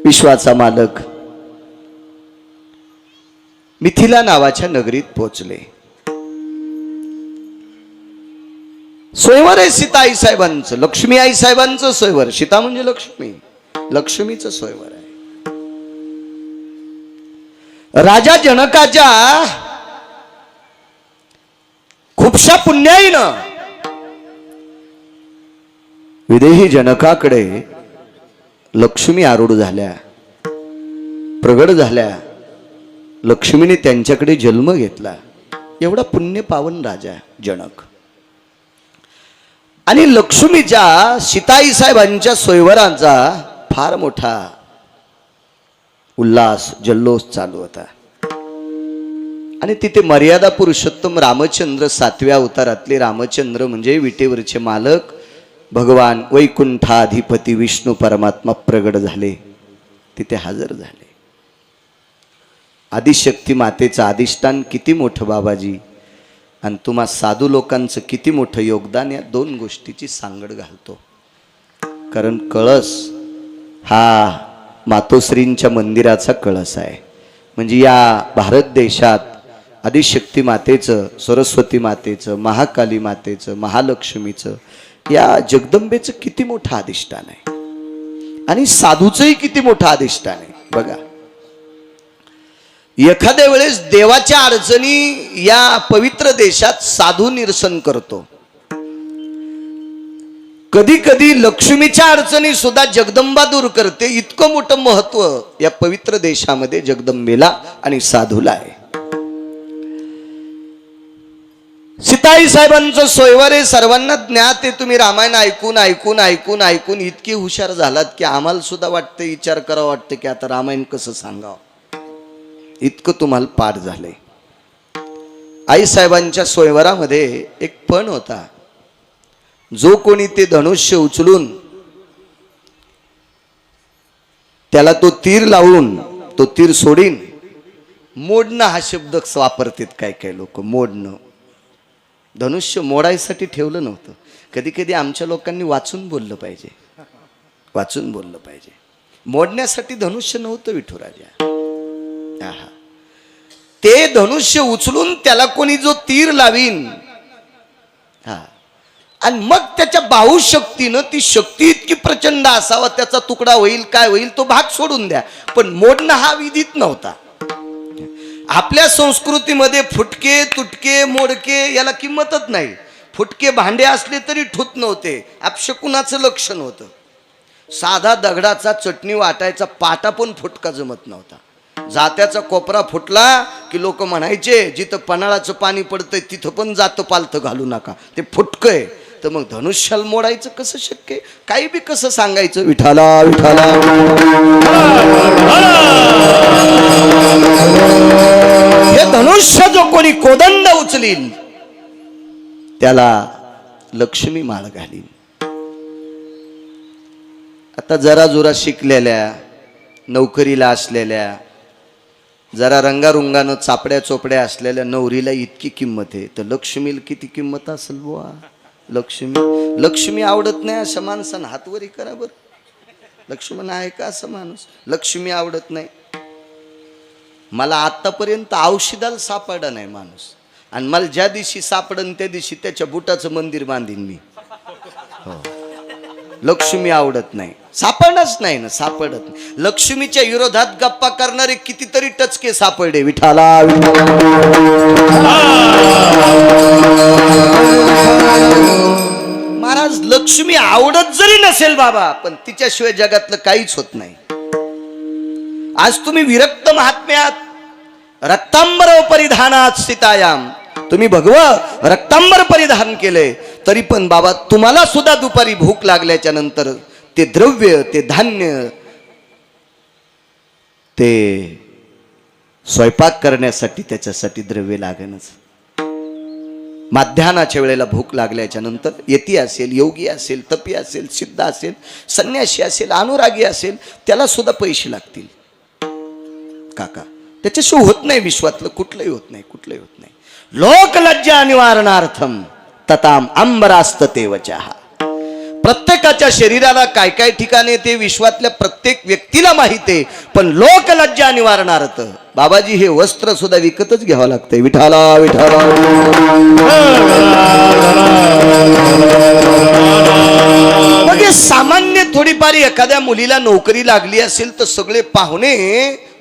विश्वाचा मालक मिथिला नावाच्या नगरीत पोहोचले. स्वयंवर आहे सीता आई साहेबांचं, लक्ष्मी आई साहेबांचं स्वयंवर. सीता म्हणजे लक्ष्मी, लक्ष्मीचं स्वयंवर आहे. राजा जनकाच्या खूपशा पुण्याईनं विदेही जनकाकडे लक्ष्मी आरूढ झाल्या, प्रगट झाल्या. लक्ष्मीने त्यांच्याकडे जन्म घेतला. एवढा पुण्य पावन राजा जनक. आणि लक्ष्मीच्या सीताई साहेबांच्या स्वयंवराचा फार मोठा उल्हास जल्लोष चालू होता. आणि तिथे मर्यादा पुरुषोत्तम रामचंद्र 7व्या अवतारातले रामचंद्र म्हणजे विटेवरचे मालक भगवान वैकुंठाधिपती विष्णू परमात्मा प्रगट झाले, तिथे हजर झाले. आदिशक्ती मातेचं अधिष्ठान किती मोठं बाबाजी, आणि तुम्हा साधू लोकांचं किती मोठं योगदान या दोन गोष्टीची सांगड घालतो. कारण कळस हा मातोश्रींच्या मंदिराचा कळस आहे. म्हणजे या भारत देशात आदिशक्ती मातेचं, सरस्वती मातेचं, महाकाली मातेचं, महालक्ष्मीचं, या जगदंबेचं किती मोठं अधिष्ठान आहे. आणि साधूचंही किती मोठं अधिष्ठान आहे बघा. एखाद्या वेळेस देवाच्या अडचणी या पवित्र देशात साधू निरसन करतो. कधी कधी लक्ष्मीच्या अडचणी सुद्धा जगदंबा दूर करते. इतकं मोठं महत्व या पवित्र देशामध्ये जगदंबेला आणि साधूला आहे. सीताई साहेबांचं स्वयंवर आहे, सर्वांना ज्ञात आहे. तुम्ही रामायण ऐकून ऐकून ऐकून ऐकून इतकी हुशार झालात की आम्हाला सुद्धा वाटतं, विचार करावं वाटतं की आता रामायण कसं सांगावं, इतकं तुम्हाला पाठ झालंय. आई साहेबांच्या स्वयंवरामध्ये एक पण होता. जो कोणी ते धनुष्य उचलून त्याला तो तीर लावून तो तीर सोडीन, मोडणं हा शब्द वापरतात काय काय लोक. मोडणं, धनुष्य मोडायसाठी ठेवलं नव्हतं. कधी कधी आमच्या लोकांनी वाचून बोललं पाहिजे, वाचून बोललं पाहिजे. मोडण्यासाठी धनुष्य नव्हतं विठुराजा. ते धनुष्य उचलून त्याला कोणी जो तीर लावीन, हा, आणि मग त्याच्या बाहू शक्तीनं, ती शक्ती इतकी प्रचंड असावा, त्याचा तुकडा होईल काय होईल तो भाग सोडून द्या, पण मोडणं हा विधीत नव्हता. आपल्या संस्कृतीमध्ये फुटके तुटके मोडके याला किंमतच नाही. फुटके भांडे असले तरी ठुत नव्हते, अपशकुनाचं लक्षण होतं. साधा दगडाचा चटणी वाटायचा पाटा पण फुटका जमत नव्हता. जात्याचा कोपरा फुटला की लोक म्हणायचे जिथं पन्हाळाचं पाणी पडतंय तिथं पण जातं पालथं घालू नका, ते फुटकंय. तर मग धनुष्याला मोडायचं कसं शक्य? काही बी कसं सांगायचं, विठाला विठाला. हे धनुष्य जो कोणी कोदंड उचलील त्याला लक्ष्मी माळ घालील. आता जरा जोरा शिकलेल्या, नोकरीला असलेल्या, जरा रंगारुंगानं चापड्या चोपड्या असलेल्या नवरीला इतकी किंमत आहे, तर लक्ष्मीला किती किंमत असेल बुवा. लक्ष्मी आवडत नाही असं माणसानं हातवरी करा बरं. लक्ष्मण आहे का असं माणूस? लक्ष्मी आवडत नाही. मला आतापर्यंत औषधाला सापडा नाही माणूस, आणि मला ज्या दिवशी सापडन त्या दिवशी त्याच्या बुटाचं मंदिर बांधीन मी. हो, लक्ष्मी आवडत नाही, सापडच नाही ना, सापडत नाही. लक्ष्मीच्या विरोधात गप्पा करणारे कितीतरी टचके सापडले. विठाला महाराज, लक्ष्मी आवडत जरी नसेल बाबा, पण तिच्याशिवाय जगातलं काहीच होत नाही. आज तुम्ही विरक्त महात्म्यात रक्तांबर परिधानात सीतायाम, तुम्ही भगवा रक्तांबर परिधान केले, तरी पण बाबा तुम्हाला सुद्धा दुपारी भूक लागल्याच्या नंतर ते द्रव्य, ते धान्य, ते स्वयंपाक करण्यासाठी त्याच्यासाठी द्रव्य लागणच. माध्यानाच्या वेळेला भूक लागल्याच्या नंतर यती असेल, योगी असेल, तपी असेल, सिद्ध असेल, संन्यासी असेल, अनुरागी असेल, त्याला सुद्धा पैसे लागतील काका. त्याच्याशिवाय होत नाही. विश्वातलं कुठलंही होत नाही, कुठलंही होत नाही. लोकलज्जा निवारणार्थम तताम अंबरास्त तेवचहा. प्रत्येकाच्या शरीराला काय काय ठिकाणी ते विश्वातल्या प्रत्येक व्यक्तीला माहिती आहे, पण लोकलज्जा निवारणार्थ बाबाजी हे वस्त्र सुद्धा विकतच घ्यावं लागतंय. विठाला विठाला. मग हे सामान्य थोडीफार एखाद्या मुलीला नोकरी लागली असेल तर सगळे पाहुणे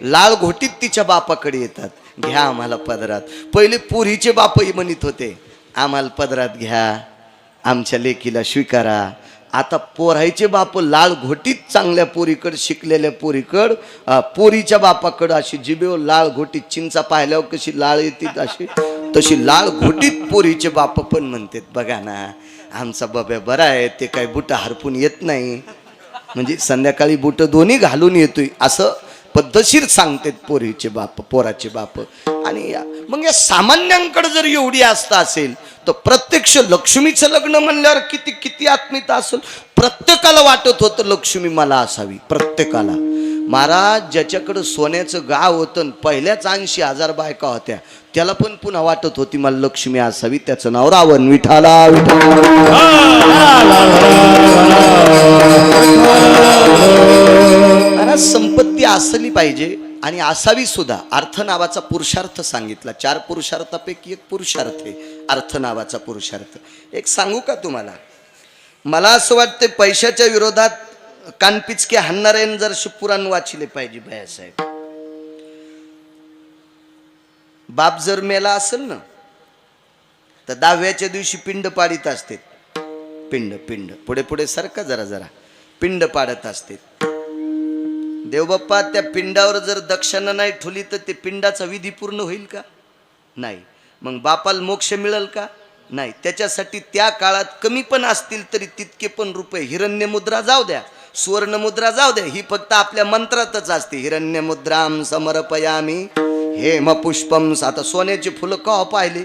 लाल घोटीत तिच्या बापाकडे येतात. घ्या आम्हाला पदरात. पहिले पुरीचे बापही म्हणत होते आम्हाला पदरात घ्या, आमच्या लेकीला स्वीकारा. आता पोरायचे बाप लाल घोटीत चांगल्या पोरीकड, शिकलेल्या पोरीकड, पोरीच्या बापाकडं अशी जिबेवर लाल घोटीत चिंचा पाहिल्यावर कशी लाळ येते अशी, तशी लाल घोटीत पोरीचे बाप पण म्हणतात बघा ना आमचा बाबा बरा आहे, ते काय बुट हरपून येत नाही, म्हणजे संध्याकाळी बुट दोन्ही घालून येतोय असं पद्धतशीर सांगतात पोरीचे बाप, पोराचे बाप. आणि मग या सामान्यांकडे जर एवढी आस्था असेल तर प्रत्यक्ष लक्ष्मीचं लग्न म्हणल्यावर किती किती आत्मीयता असेल. प्रत्येकाला वाटत होतं लक्ष्मी मला असावी, प्रत्येकाला. महाराज ज्याच्याकडं सोन्याचं गाव होतं, पहिल्याच 80,000 बायका होत्या, त्याला पण पुन्हा वाटत होती मला लक्ष्मी असावी. त्याचं नाव रावण. विठाला विठाला. संपत्ती असली पाहिजे आणि असावी सुद्धा. अर्थ नावाचा पुरुषार्थ सांगितला. 4 पुरुषार्थापैकी एक पुरुषार्थ आहे अर्थ नावाचा पुरुषार्थ. एक सांगू का तुम्हाला, मला असं वाटतं पैशाच्या विरोधात कानपिचके हाणणाऱ्याने जर पुराण वाचले पाहिजे भैयासाहेब. बाप जर मेला असेल ना तर 10व्याच्या दिवशी पिंड पाडित असते. पिंड पिंड पुढे पुढे सारखा जरा जरा पिंड पाडत असते. देवबाप्पा त्या पिंडावर जर दक्षिणा नाही ठेवली तर ते पिंडाचा विधी पूर्ण होईल का? नाही. मग बापाला मोक्ष मिळेल का? नाही. त्याच्यासाठी त्या काळात कमी पण असतील तरी तितके पण रुपये, हिरण्य मुद्रा जाऊ द्या, सुवर्ण मुद्रा जाऊ द्या, ही फक्त आपल्या मंत्रातच असते. हिरण्य मुद्राम समर्पयामी हेम पुष्पम. आता सोन्याचे फुलं का पाहिले,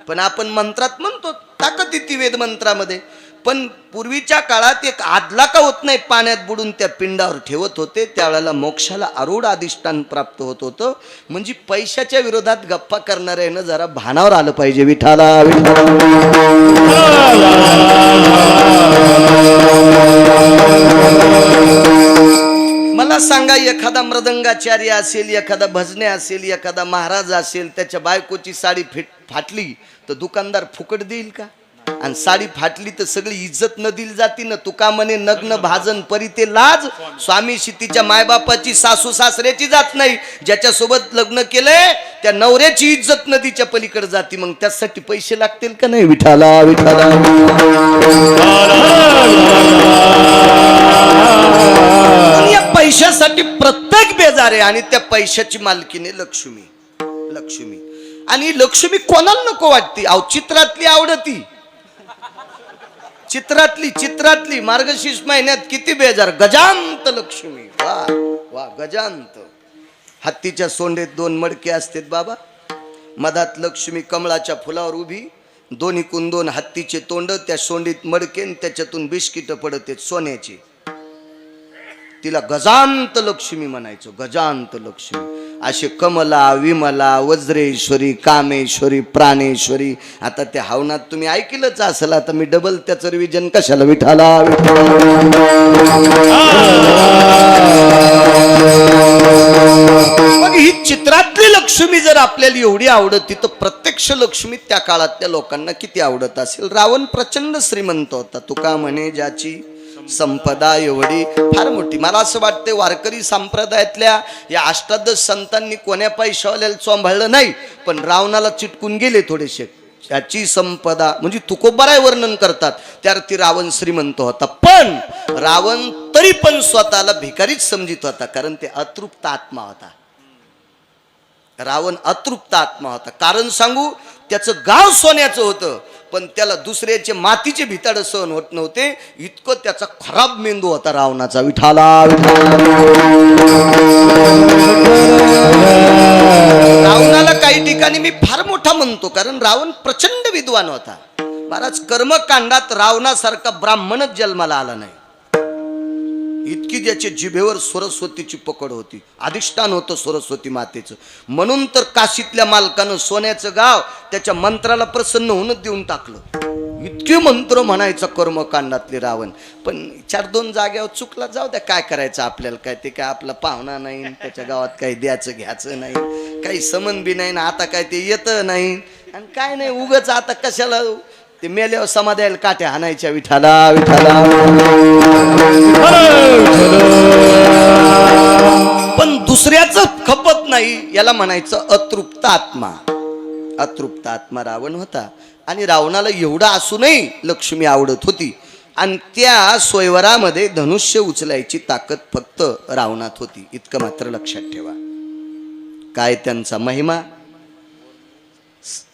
पण आपण मंत्रात म्हणतो, ताकद येते वेद मंत्रामध्ये. पण पूर्वीच्या काळात एक आदला का होत नाही पाण्यात बुडून त्या पिंडावर ठेवत होते. त्यावेळेला मोक्षाला आरूढ अधिष्ठान प्राप्त होत होतं. म्हणजे पैशाच्या विरोधात गप्पा करणाऱ्यानं जरा भानावर आलं पाहिजे. विठाला मला सांगा, एखादा मृदंगाचार्य असेल, एखादा भजने असेल, एखादा महाराज असेल, त्याच्या बायकोची साडी फाटली तर दुकानदार फुकट देईल का? आणि साडी फाटली तर सगळी इज्जत न दिली जाती ना. तुका म्हणे नग्न भाजन परी ते लाज. स्वामी तिच्या मायबापाची, सासू सासऱ्याची जात नाही. ज्याच्यासोबत लग्न केलंय त्या नवऱ्याची इज्जत नदीच्या पलीकडे जाती. मग त्यासाठी पैसे लागतील का नाही? विठाला विठाला. या पैशासाठी प्रत्येक बेजार आहे. आणि त्या पैशाची मालकीने लक्ष्मी. लक्ष्मी आणि लक्ष्मी कोणाला नको वाटते? अहो चित्रातली आवडती, चित्रातली मार्गशीर्ष महिन्यात किती बेजार. गजांत लक्ष्मी. वा वा गजांत. हत्तीच्या सोंडेत 2 मडके असतात बाबा. मधात लक्ष्मी कमळाच्या फुलावर उभी, दोन्हीकून 2 हत्तीचे तोंड, त्या सोंडीत मडके, त्याच्यातून बिस्किट पडत सोन्याची. तिला गजांत लक्ष्मी म्हणायचो. गजांत लक्ष्मी. असे कमला, विमला, वज्रेश्वरी, कामेश्वरी, प्राणेश्वरी. आता त्या हवनात तुम्ही ऐकलंच असेल. आता मी डबल त्याचं रिव्हिजन कशाला? विठाला मग ही चित्रातली लक्ष्मी जर आपल्याला एवढी आवडती तर प्रत्यक्ष लक्ष्मी त्या काळातल्या लोकांना किती आवडत असेल. रावण प्रचंड श्रीमंत होता. तुका म्हणे ज्याची संपदा एवढी फार मोठी. मला असं वाटतं वारकरी संप्रदायातल्या या 18 संतांनी कोण्या पैशावाल्याला चोंभाळलं नाही, पण रावणाला चिटकून गेले थोडेसे. याची संपदा म्हणजे तुकोबाराय वर्णन करतात. त्यावरती रावण श्रीमंत होता, पण रावण तरी पण स्वतःला भिकारीच समजित होता. कारण ते अतृप्त आत्मा होता. रावण अतृप्त आत्मा होता. कारण सांगू, त्याचं गाव सोन्याचं होतं, पण त्याला दुसऱ्याचे मातीचे भिताड सहन होत नव्हते. इतकं त्याचा खराब मेंदू होता रावणाचा. विठाला रावणाला काही ठिकाणी मी फार मोठा म्हणतो, कारण रावण प्रचंड विद्वान होता. महाराज कर्मकांडात रावणासारखा ब्राह्मणच जन्माला आला नाही. इतकी त्याच्या जिभेवर सरस्वतीची पकड होती. अधिष्ठान होतं सरस्वती मातेचं. म्हणून तर काशीतल्या मालकानं सोन्याचं गाव त्याच्या मंत्राला प्रसन्न होऊनच देऊन टाकलं. इतके मंत्र म्हणायचं कर्मकांडातले रावण. पण 4-2 जाग्यावर चुकला, जाऊ द्या, काय करायचं आपल्याला, काय ते काय आपला पाहुणा नाही, त्याच्या गावात काही द्यायचं घ्यायचं नाही, काही समन बी नाही ना, आता काय ते येतं नाही आणि काय नाही, उगच आता कशाला ते मेल्यावर समाधायला काट्या हाणायच्या, विठाला विठाला. पण दुसऱ्याच खपत नाही, याला म्हणायचं अतृप्त आत्मा. अतृप्त आत्मा रावण होता. आणि रावणाला एवढा असूनही लक्ष्मी आवडत होती. आणि त्या स्वयंवरामध्ये धनुष्य उचलायची ताकद फक्त रावणात होती, इतकं मात्र लक्षात ठेवा. काय त्यांचा महिमा,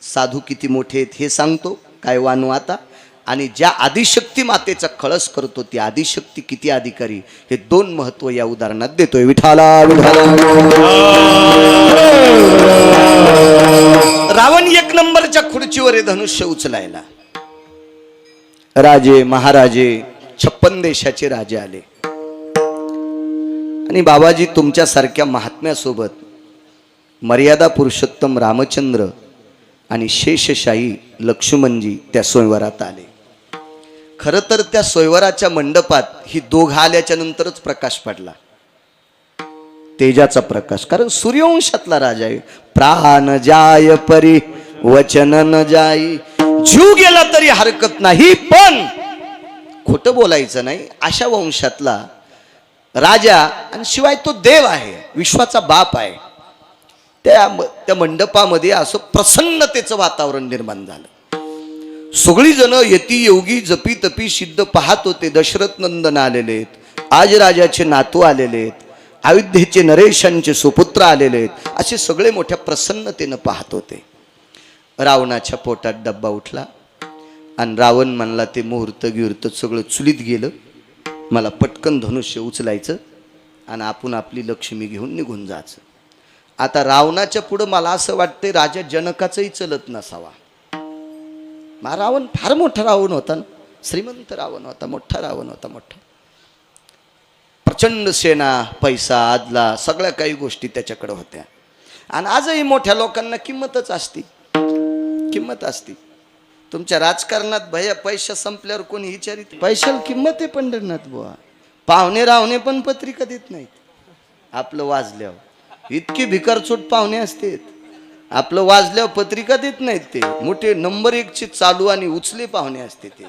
साधू किती मोठे आहेत हे सांगतो, काय वानू आता. आणि ज्या आदिशक्ती मातेचा कळस करतो ती आदिशक्ती किती अधिकारी, हे 2 महत्व या उदाहरणात देतोय. विठाला विठाला. रावण 1 नंबरच्या खुर्चीवर धनुष्य उचलायला. राजे महाराजे 56 देशाचे राजे आले. आणि बाबाजी तुमच्यासारख्या महात्म्यासोबत मर्यादा पुरुषोत्तम रामचंद्र आणि शेषशाही लक्ष्मणजी त्या स्वयंवरात आले. खरं तर त्या स्वयंवराच्या मंडपात ही दोघं आल्याच्या नंतरच प्रकाश पडला, तेजाचा प्रकाश. कारण सूर्यवंशातला राजा आहे. प्राण जाय परी वचन न जाई, जीव गेला तरी हरकत नाही, पण खोटं बोलायचं नाही. अशा वंशातला राजा, आणि शिवाय तो देव आहे, विश्वाचा बाप आहे. त्या मंडपामध्ये असं प्रसन्नतेचं वातावरण निर्माण झालं. सगळी जण यती योगी जपी तपी सिद्ध पाहत होते. दशरथ नंदन आलेले, आज राजाचे नातू आलेले, अयोध्येचे नरेशांचे सुपुत्र आलेले, असे सगळे मोठ्या प्रसन्नतेनं पाहत होते. रावणाच्या पोटात डब्बा उठला आणि रावण म्हणला, ते मुहूर्त गिहूर्त सगळं चुलीत गेलं, मला पटकन धनुष्य उचलायचं आणि आपण आपली लक्ष्मी घेऊन निघून जायचं. आता रावणाच्या पुढं मला असं वाटतंय राजा जनकाचंही चलत नसावा. रावण फार मोठा रावण होता ना, श्रीमंत रावण होता, मोठा रावण होता, मोठा. प्रचंड सेना, पैसा, आदला, सगळ्या काही गोष्टी त्याच्याकडे होत्या. आणि आजही मोठ्या लोकांना किंमतच असती, किंमत असती. तुमच्या राजकारणात भया पैसा संपल्यावर कोणी विचारित, पैशाला किंमत आहे पंढरनाथ बुवा. पाहुणे रावणे पण पत्रिका देत नाहीत. आपलं वाजल्यावर इतकी भिकारचोट पाहुणे असते, आपलं वाजल्यावर पत्रिका देत नाहीत. ते मोठे नंबर 1चे चालू आणि उचले पाहुणे असते. ते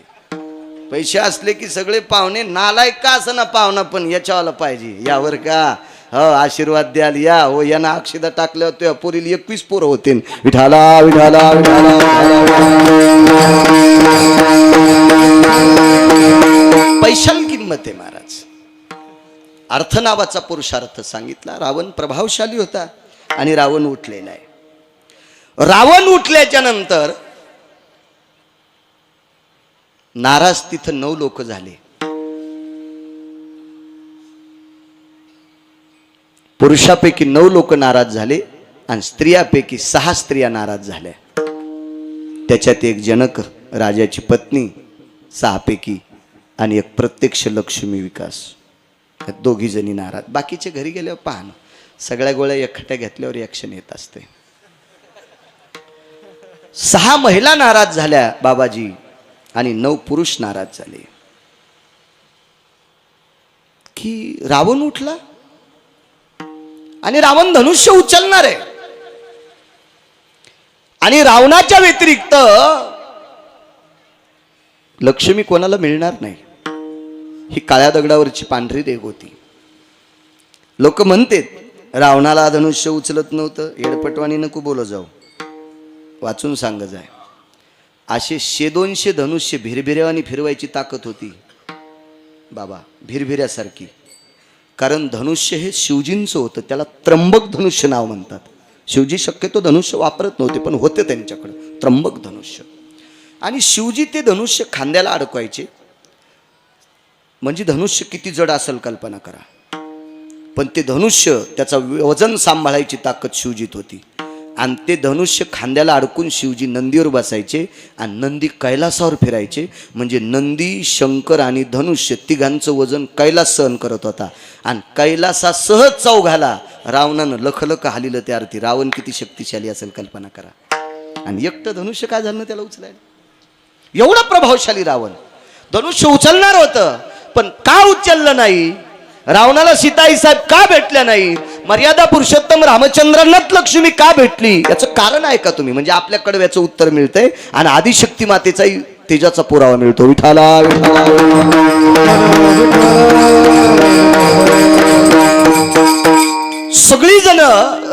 पैसे असले की सगळे पाहुणे, नालायक का असं ना पाहुणा पण याच्यावाला पाहिजे, यावर का हो आशीर्वाद द्याल या, हो यांना अक्षदा टाकल्यावर त्या पोरीला 21 पोरं होते. विठाला विठाला विठाला. पैशाला किंमत आहे महाराज. अर्थ नावाचा पुरुषार्थ सांगितला. रावण प्रभावशाली होता आणि रावण उठलेला आहे. रावण उठल्याच्या नंतर नाराज तिथं 9 लोक झाले. पुरुषापैकी 9 लोक नाराज झाले आणि स्त्रियापैकी 6 स्त्रिया नाराज झाल्या. त्याच्यात एक जनक राजाची पत्नी 6 पैकी आणि एक प्रत्यक्ष लक्ष्मी विकास, 2घी जणी नाराज. बाकीचे घरी गेल्यावर पाहणं, सगळ्या गोळ्या एकट्या घेतल्यावर ॲक्शन येत असते. 6 महिला नाराज झाल्या बाबाजी आणि 9 पुरुष नाराज झाले की रावण उठला आणि रावण धनुष्य उचलणार आहे. आणि रावणाच्या व्यतिरिक्त लक्ष्मी कोणाला मिळणार नाही. ही काळ्या दगडावरची पांढरी रेघ होती. लोक म्हणतात रावणाला धनुष्य उचलत नव्हतं, येडपटवाणी नको बोल जाऊ, वाचून सांग जाय. असे 100-200 धनुष्य भिरभिऱ्यावानी फिरवायची ताकद होती बाबा, भिरभिऱ्यासारखी. कारण धनुष्य हे शिवजींचं होतं, त्याला त्र्यंबक धनुष्य नाव म्हणतात. शिवजी शक्यतो धनुष्य वापरत नव्हते, पण होते त्यांच्याकडे त्र्यंबक धनुष्य. आणि शिवजी ते धनुष्य खांद्याला अडकवायचे. म्हणजे धनुष्य किती जड असेल कल्पना करा. पण ते धनुष्य, त्याचा वजन सांभाळायची ताकद शिवजीत होती. आणि ते धनुष्य खांद्याला अडकून शिवजी नंदीवर बसायचे आणि नंदी कैलासावर फिरायचे. म्हणजे नंदी, शंकर आणि धनुष्य तिघांचं वजन कैलास सहन करत होता. आणि कैलासासह चौघाला रावणानं लखलख हालिलं. त्या अर्थी रावण किती शक्तिशाली असेल कल्पना करा. आणि एकटं धनुष्य काय झालं त्याला उचलायला. एवढा प्रभावशाली रावण. धनुष्य उचलणार होतं, पण का उचललं नाही? रावणाला सीताई साहेब का भेटल्या नाही? मर्यादा पुरुषोत्तम रामचंद्रांनाच लक्ष्मी का भेटली? याचं कारण आहे का तुम्ही? म्हणजे आपल्याकडे याचं उत्तर मिळतंय आणि आदिशक्ती मातेचाही तेजाचा पुरावा मिळतो. विठाला सगळी जण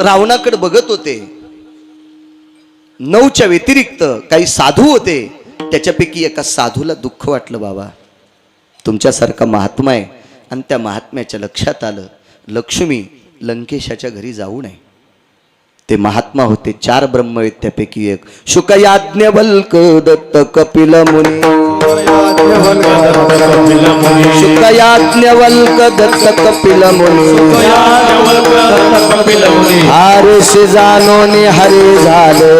रावणाकडे बघत होते. 9च्या व्यतिरिक्त काही साधू होते. त्याच्यापैकी एका साधूला दुःख वाटलं, बाबा तुमच्यासारखा महात्मा आहे आणि त्या महात्म्याच्या लक्षात आलं लक्ष्मी लंकेशाच्या घरी जाऊ नये. ते महात्मा होते 4 ब्रह्मवेद, त्यापैकी एक शुक याज्ञवल्क दत्त कपिल मुनी. शुक याज्ञवल्क दत्त कपिल मुनी. हरिषी जानोनी हरी झाले.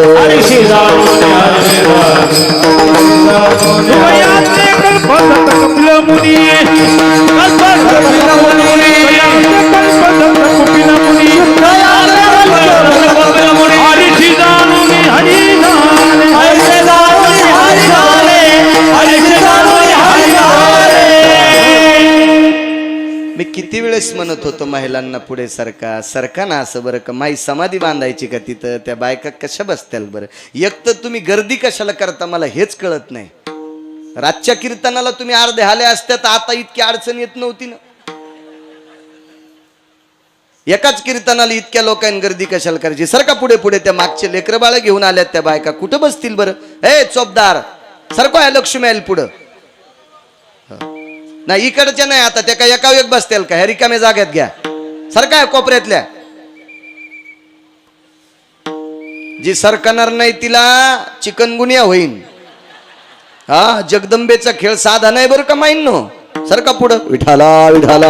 मी किती वेळेस म्हणत होतो महिलांना पुढे सरका ना असं बरं का. माई समाधी बांधायची का तिथं? त्या बायका कशा बसत्याल बरं? एक तर तुम्ही गर्दी कशाला करता मला हेच कळत नाही. रातच्या कीर्तनाला तुम्ही अर्धे आले असत्यात, आता इतकी अडचण येत नव्हती ना. एकाच कीर्तनाला इतक्या लोकांनी गर्दी कशाला करायची? सरका पुढे पुढे. त्या मागचे लेकर बाळ घेऊन आल्यात त्या बायका, कुठं बसतील बरं? ए चोपदार सरको आहे लक्ष्मी आईल पुढं. नाही इकडच्या नाही, आता त्या काय एका एक बसतील का? ह्या रिकाम्या जाग्यात घ्या. सरका आहे कोपऱ्यातल्या. जी सरकणार नाही तिला चिकनगुनिया होईन. हा जगदंबेचा खेळ साधा नाही बरं का माईंनो. सरका पुढं. विठाला विठाला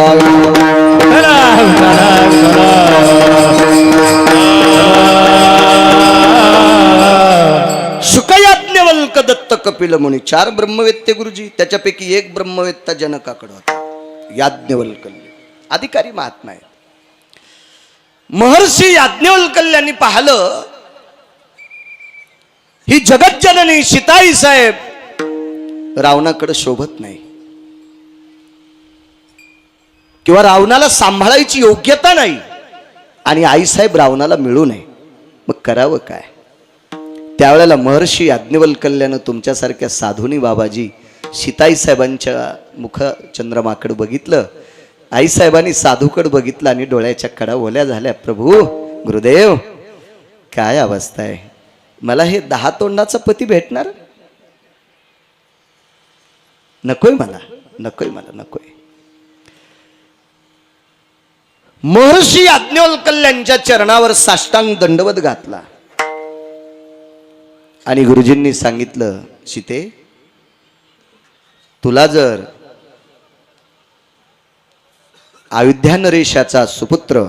शुकयाज्ञवल्क दत्त कपिल मुनी. 4 ब्रह्मवेत्ते गुरुजी, त्याच्यापैकी एक ब्रह्मवेत्ता जनकाकडे होता. याज्ञवल्क अधिकारी महात्मा आहे. महर्षी याज्ञवल्क्यांनी पाहिलं ही जगज्जननी सीताई साहेब रावणाकडे शोभत नाही किंवा रावणाला सांभाळायची योग्यता नाही आणि आईसाहेब रावणाला मिळू नये. मग करावं काय? त्यावेळेला महर्षी याज्ञवल्क्यानं तुमच्यासारख्या साधुनी बाबाजी सीताई साहेबांच्या मुख चंद्रमाकडे बघितलं. आईसाहेबांनी साधूकडे बघितलं आणि डोळ्याच्या कडा ओल्या झाल्या. प्रभू गुरुदेव काय अवस्था आहे? मला हे 10 तोंडाचा पती भेटणार? नकोय मला, नकोय मला, नकोय. महर्षी याज्ञवल्क्यांच्या चरणावर साष्टांग दंडवत घातला आणि गुरुजींनी सांगितलं, सीते तुला जर अयोध्या नरेशाचा सुपुत्र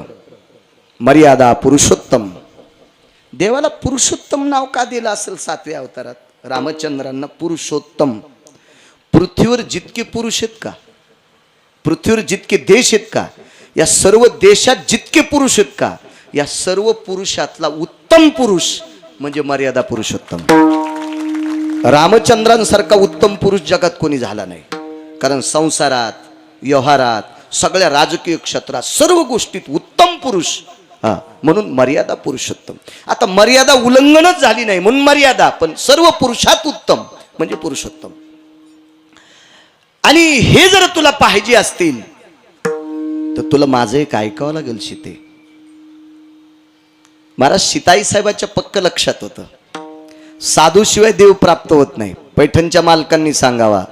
मर्यादा पुरुषोत्तम, देवाला पुरुषोत्तम नाव का दिलं असेल 7व्या अवतारात? रामचंद्रांना पुरुषोत्तम. पृथ्वीवर जितके पुरुष आहेत का, पृथ्वीवर जितके देश आहेत का, या सर्व देशात जितके पुरुष आहेत का, या सर्व पुरुषातला उत्तम पुरुष म्हणजे मर्यादा पुरुषोत्तम. रामचंद्रांसारखा उत्तम पुरुष जगात कोणी झाला नाही. कारण संसारात, व्यवहारात, सगळ्या राजकीय क्षेत्रात, सर्व गोष्टीत उत्तम पुरुष. म्हणून मर्यादा पुरुषोत्तम. आता मर्यादा उल्लंघनच झाली नाही म्हणून मर्यादा, पण सर्व पुरुषात उत्तम म्हणजे पुरुषोत्तम. आणि हे जर तुला पाहिजे असतील तर तुला माझं एक ऐकावं लागेल सीते. महाराज सीताई साहेबाच्या पक्क लक्षात होतं साधू शिवाय देव प्राप्त होत नाही. पैठणच्या मालकांनी सांगावा,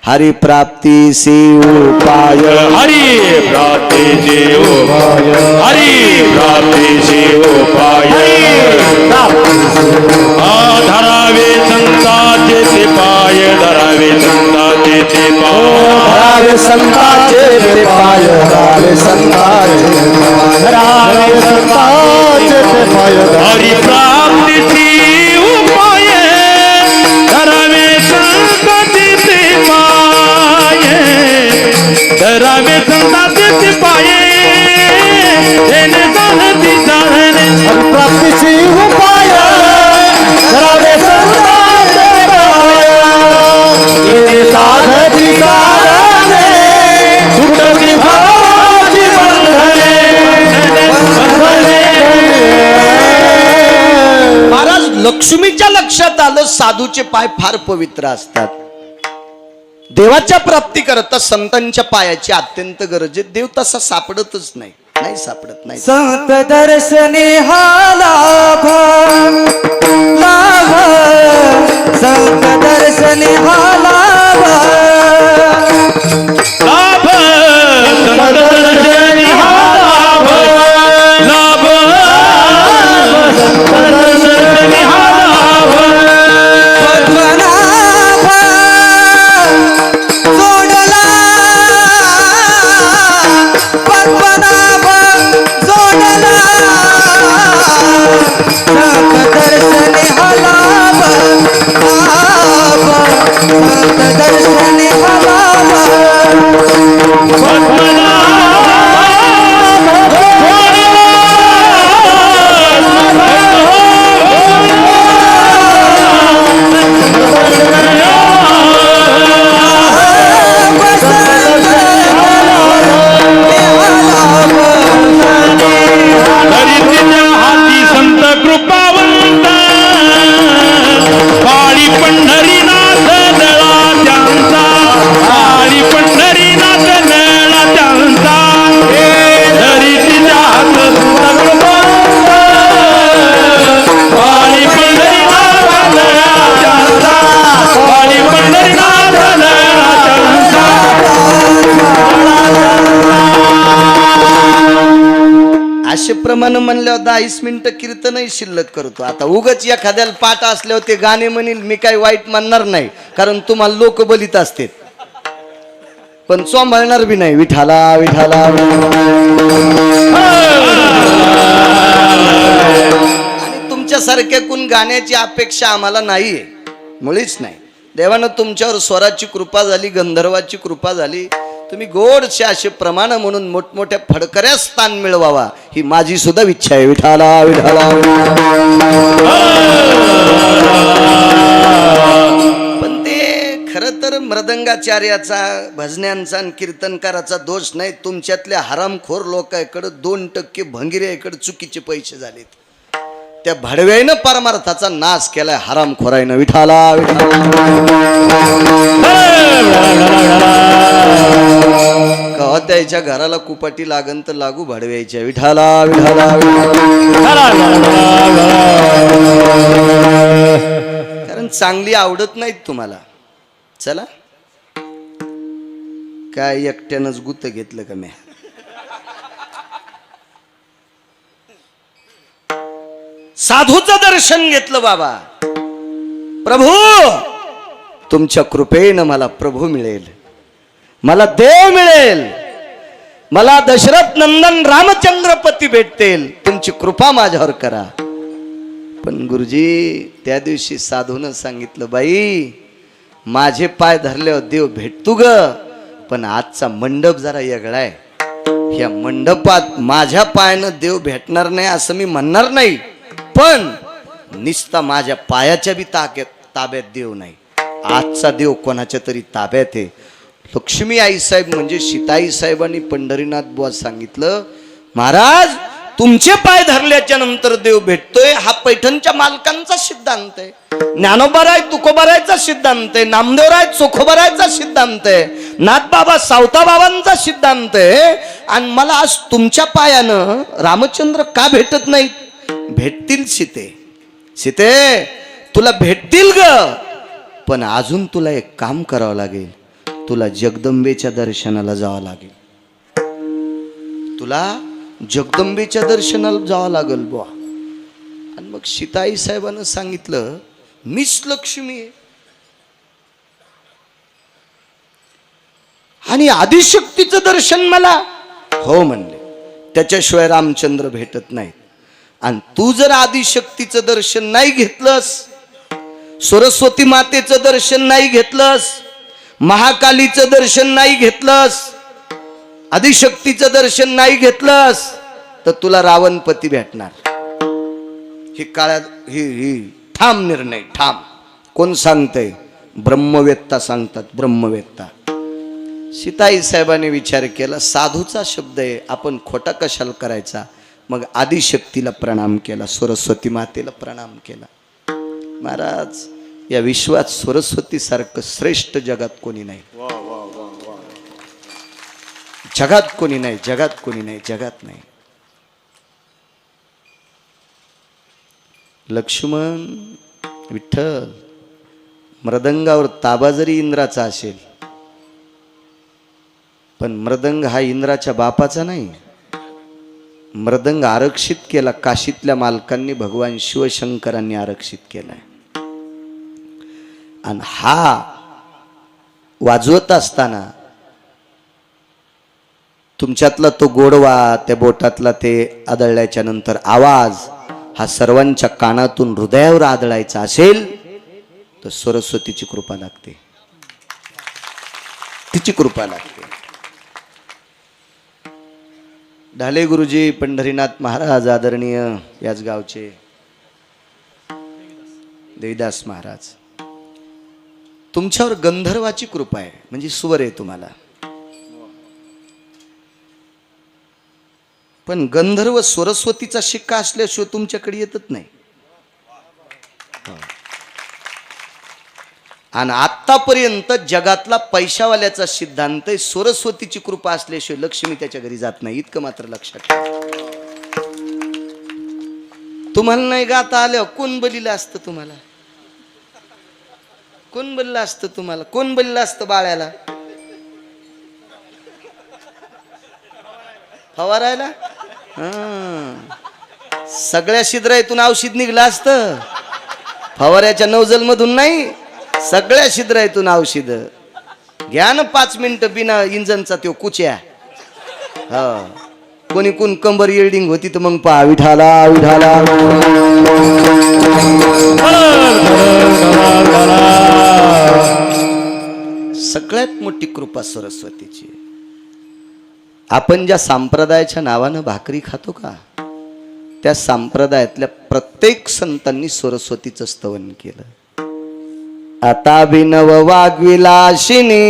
हरि प्राप्ती से उपाय, हरि प्राप्ती से उपाय, हरि प्राप्ती से उपाय. धरावे संताचे ते पाय, धरावे संताचे ते पाय, धरावे संताचे ते पाय, धरावे संताचे ते पाय. हरि प्राप्ती से उपाय, धरावे संताचे ते पाय, धरावे संताचे ते पाय. प्राप्तीची उपाय, धरावे संताचे पाय. लक्ष्मीच्या लक्षात आलं साधूचे पाय फार पवित्र असतात. देवाच्या प्राप्ती करता संतांच्या पायाची अत्यंत गरज आहे. देव तसा सापडतच नाही, नाही सापडत नाही. संत दर्शने हा लाभ लाभ, संत दर्शने हा लाभ लाभ संतदर्शनी हा लाभ लाभ संतदर्शनी हा लाभ पद्मनाभ जोडला, पद्मनाभ जोडला, संत दर्शने हा लाभ लाभ, संत दर्शने हा लाभ हरितीच्या हाती संत कृपावंत काळी पंढरीनाथ दळा त्यांचा, काळी पंढरीनाथ दळा त्यांचा. हरितीच्या हात संत कृपावंत काळी पंढरीनाथ दळा त्यांचा, काळी पंढरीनाथ दळा त्यांचा. असे प्रमाण म्हणल्यावर 10 मिनिटं कीर्तनही शिल्लक करतो. आता उगच एखाद्याला पाठ असल्यावर ते गाणे म्हणील, मी काही वाईट म्हणणार नाही, कारण तुम्हाला लोक बलित असते, पण सांभाळणार बी नाही. विठाला विठाला. आणि तुमच्यासारख्याकून गाण्याची अपेक्षा आम्हाला नाहीये, मुळीच नाही. देवानं तुमच्यावर स्वराची कृपा झाली, गंधर्वाची कृपा झाली, तुम्ही गोडशे असे प्रमाण म्हणून मोठमोठ्या फडकऱ्या स्थान मिळवावा, ही माझी सुद्धा इच्छा आहे. विठाला विठाला. पण ते खरं तर मृदंगाचार्याचा, भजन्यांचा आणि कीर्तनकाराचा दोष नाही. तुमच्यातल्या हरामखोर लोकांकडे 2% भंगिऱ्याकडे चुकीचे पैसे झालेत. त्या भडव्यानं परमार्थाचा नाश केलाय हरामखोरायनं. विठाला विठाला. कवा त्याच्या घराला कुपाटी लागन तर लागू भडव्याच्या. विठाला विठाला. कारण चांगली आवडत नाहीत तुम्हाला. चला काय एकट्यानंच गुत घेतलं का मी. साधूचं दर्शन घेतलं बाबा. प्रभू तुमच्या कृपेनं मला प्रभू मिळेल, मला देव मिळेल, मला दशरथ नंदन रामचंद्रपती भेटतील. तुमची कृपा माझ्यावर करा. पण गुरुजी त्या दिवशी साधूनं सांगितलं, बाई माझे पाय धरल्यावर देव भेटतो ग, पण आजचा मंडप जरा वेगळा आहे. या मंडपात माझ्या पायानं देव भेटणार नाही असं मी म्हणणार नाही, पण निस्ता माझ्या पायाच्या बी ताब्यात देव नाही. आजचा देव कोणाच्या तरी ताब्यात आहे. लक्ष्मी आई साहेब म्हणजे सीताई साहेबांनी पंढरीनाथ बुवा सांगितलं, महाराज तुमचे पाय धरल्याच्या नंतर देव भेटतोय. हा पैठणच्या मालकांचा सिद्धांत आहे, ज्ञानोबाराय तुकोबारायचा सिद्धांत आहे, नामदेवराय चोखोबारायचा सिद्धांत आहे, नाथबाबा सावताबाबांचा सिद्धांत आहे. आणि मला आज तुमच्या पायानं रामचंद्र का भेटत नाही? भेटतील सीते, सीते तुला भेटतील ग, पण अजून तुला एक काम करावं लागेल. तुला जगदंबेच्या दर्शनाला जावं लागेल, तुला जगदंबेच्या दर्शनाला जावं लागेल बुवा. आणि मग सीताई साहेबांना सांगितलं, मीच लक्ष्मी आहे आणि आदिशक्तीचं दर्शन मला हो म्हणले. त्याच्याशिवाय रामचंद्र भेटत नाही. आणि तू जर आदिशक्तीचं दर्शन नाही घेतलंस, सरस्वती मातेचं दर्शन नाही घेतलंस, महाकालीचं दर्शन नाही घेतलंस, आदिशक्तीचं दर्शन नाही घेतलंस, तर तुला रावणपती भेटणार. ही काळात ही ठाम निर्णय, ठाम. कोण सांगतंय? ब्रह्मवेत्ता सांगतात, ब्रह्मवेत्ता. सीताई साहेबांनी विचार केला, साधूचा शब्द आहे, आपण खोटा कशाला करायचा. मग आदिशक्तीला प्रणाम केला, सरस्वती मातेला प्रणाम केला. महाराज या विश्वात सरस्वती सारखं श्रेष्ठ जगात कोणी नाही. जगात कोणी नाही, जगात कोणी नाही, जगात नाही. लक्ष्मण विठ्ठल मृदंगावर ताबा जरी इंद्राचा असेल, पण मृदंग हा इंद्राच्या बापाचा नाही. मृदंग आरक्षित केला काशीतल्या मालकांनी, भगवान शिवशंकरांनी आरक्षित केलाय. आणि हा वाजवत असताना तुमच्यातला तो गोडवा, त्या बोटातला ते आदळल्याच्या नंतर आवाज हा सर्वांच्या कानातून हृदयावर आदळायचा असेल तर सरस्वतीची कृपा लागते, तिची कृपा लागते. ढाले गुरुजी, पंढरीनाथ महाराज आदरणीय, याच गावचे देवीदास महाराज, तुमच्यावर गंधर्वाची कृपा आहे, म्हणजे स्वर आहे तुम्हाला. पण गंधर्व सरस्वतीचा शिक्का असल्याशिवाय तुमच्याकडे येतच नाही. आणि आतापर्यंत जगातला पैशावाल्याचा सिद्धांत आहे, सरस्वतीची कृपा असल्याशिवाय लक्ष्मी त्याच्या घरी जात नाही. इतकं मात्र लक्षात ठेवा. तुम्हाला नाही गाता आलं, कोण बलीला असतं तुम्हाला? कोण बलिलं असतं तुम्हाला? कोण बलिलं असतं बाळ्याला? फवारायला? सगळ्या छिद्रातून औषध निघलं असतं, फवाऱ्याच्या नौजल मधून नाही, सगळ्या छिद्रातून औषध. घ्या ना 5 मिनिटं बिना इंजनचा तो कुच्या. कोणी कोण कंबर येल्डिंग होती तर मग पहा, विठाला विठाला. सगळ्यात मोठी कृपा सरस्वतीची. आपण ज्या संप्रदायाच्या नावानं भाकरी खातो का, त्या संप्रदायातल्या प्रत्येक संतांनी सरस्वतीचं स्तवन केलं. आता अभिनव वाग्विलाशिनी,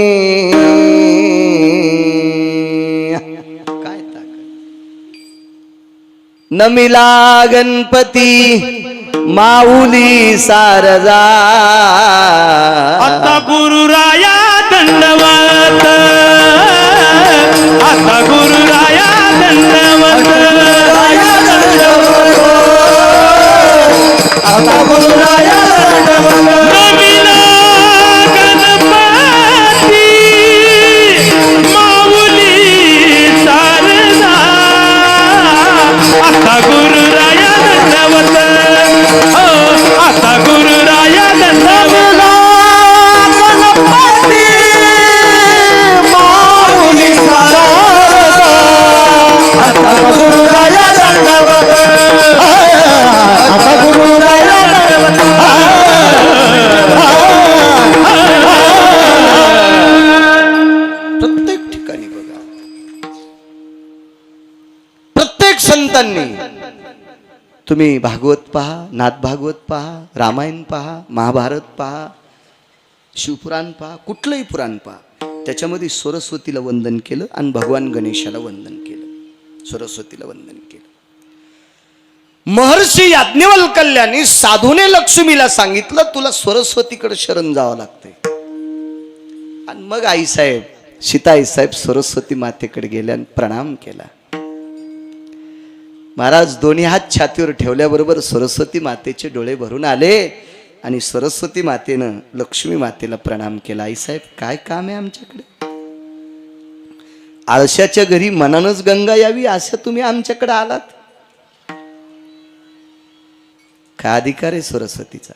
काय ताकद. नमिला गणपती माऊली सारजा, आता गुरुराया दंडवत, आता गुरुराया दंडवत, आता गुरुराया दंडवत. नमिला गणपती माऊली सारजा, आता गुरुराया दंडवत, आता गुरुराया दंडवत. प्रत्येक ठिकाणी बघा, प्रत्येक संतांनी, तुम्ही भागवत पहा, नाथ भागवत पहा, रामायण पहा, महाभारत पहा, शिवपुराण पहा, कुठलंही पुराण पहा, त्याच्यामध्ये सरस्वतीला वंदन केलं आणि भगवान गणेशाला वंदन केलं, सरस्वतीला वंदन केलं. महर्षी याज्ञवल्क्यानी साधूने लक्ष्मीला सांगितलं, तुला सरस्वतीकडे शरण जावं लागतंय. आणि मग आईसाहेब, सीताईसाहेब सरस्वती मातेकडे गेल्या आणि प्रणाम केला. महाराज दोन्ही हात छातीवर ठेवल्याबरोबर सरस्वती मातेचे डोळे भरून आले आणि सरस्वती मातेनं लक्ष्मी मातेला प्रणाम केला. आईसाहेब, काय काम आहे आमच्याकडे? आळशाच्या घरी मनानच गंगा यावी असं तुम्ही आमच्याकडे आलात? काय अधिकार आहे सरस्वतीचा?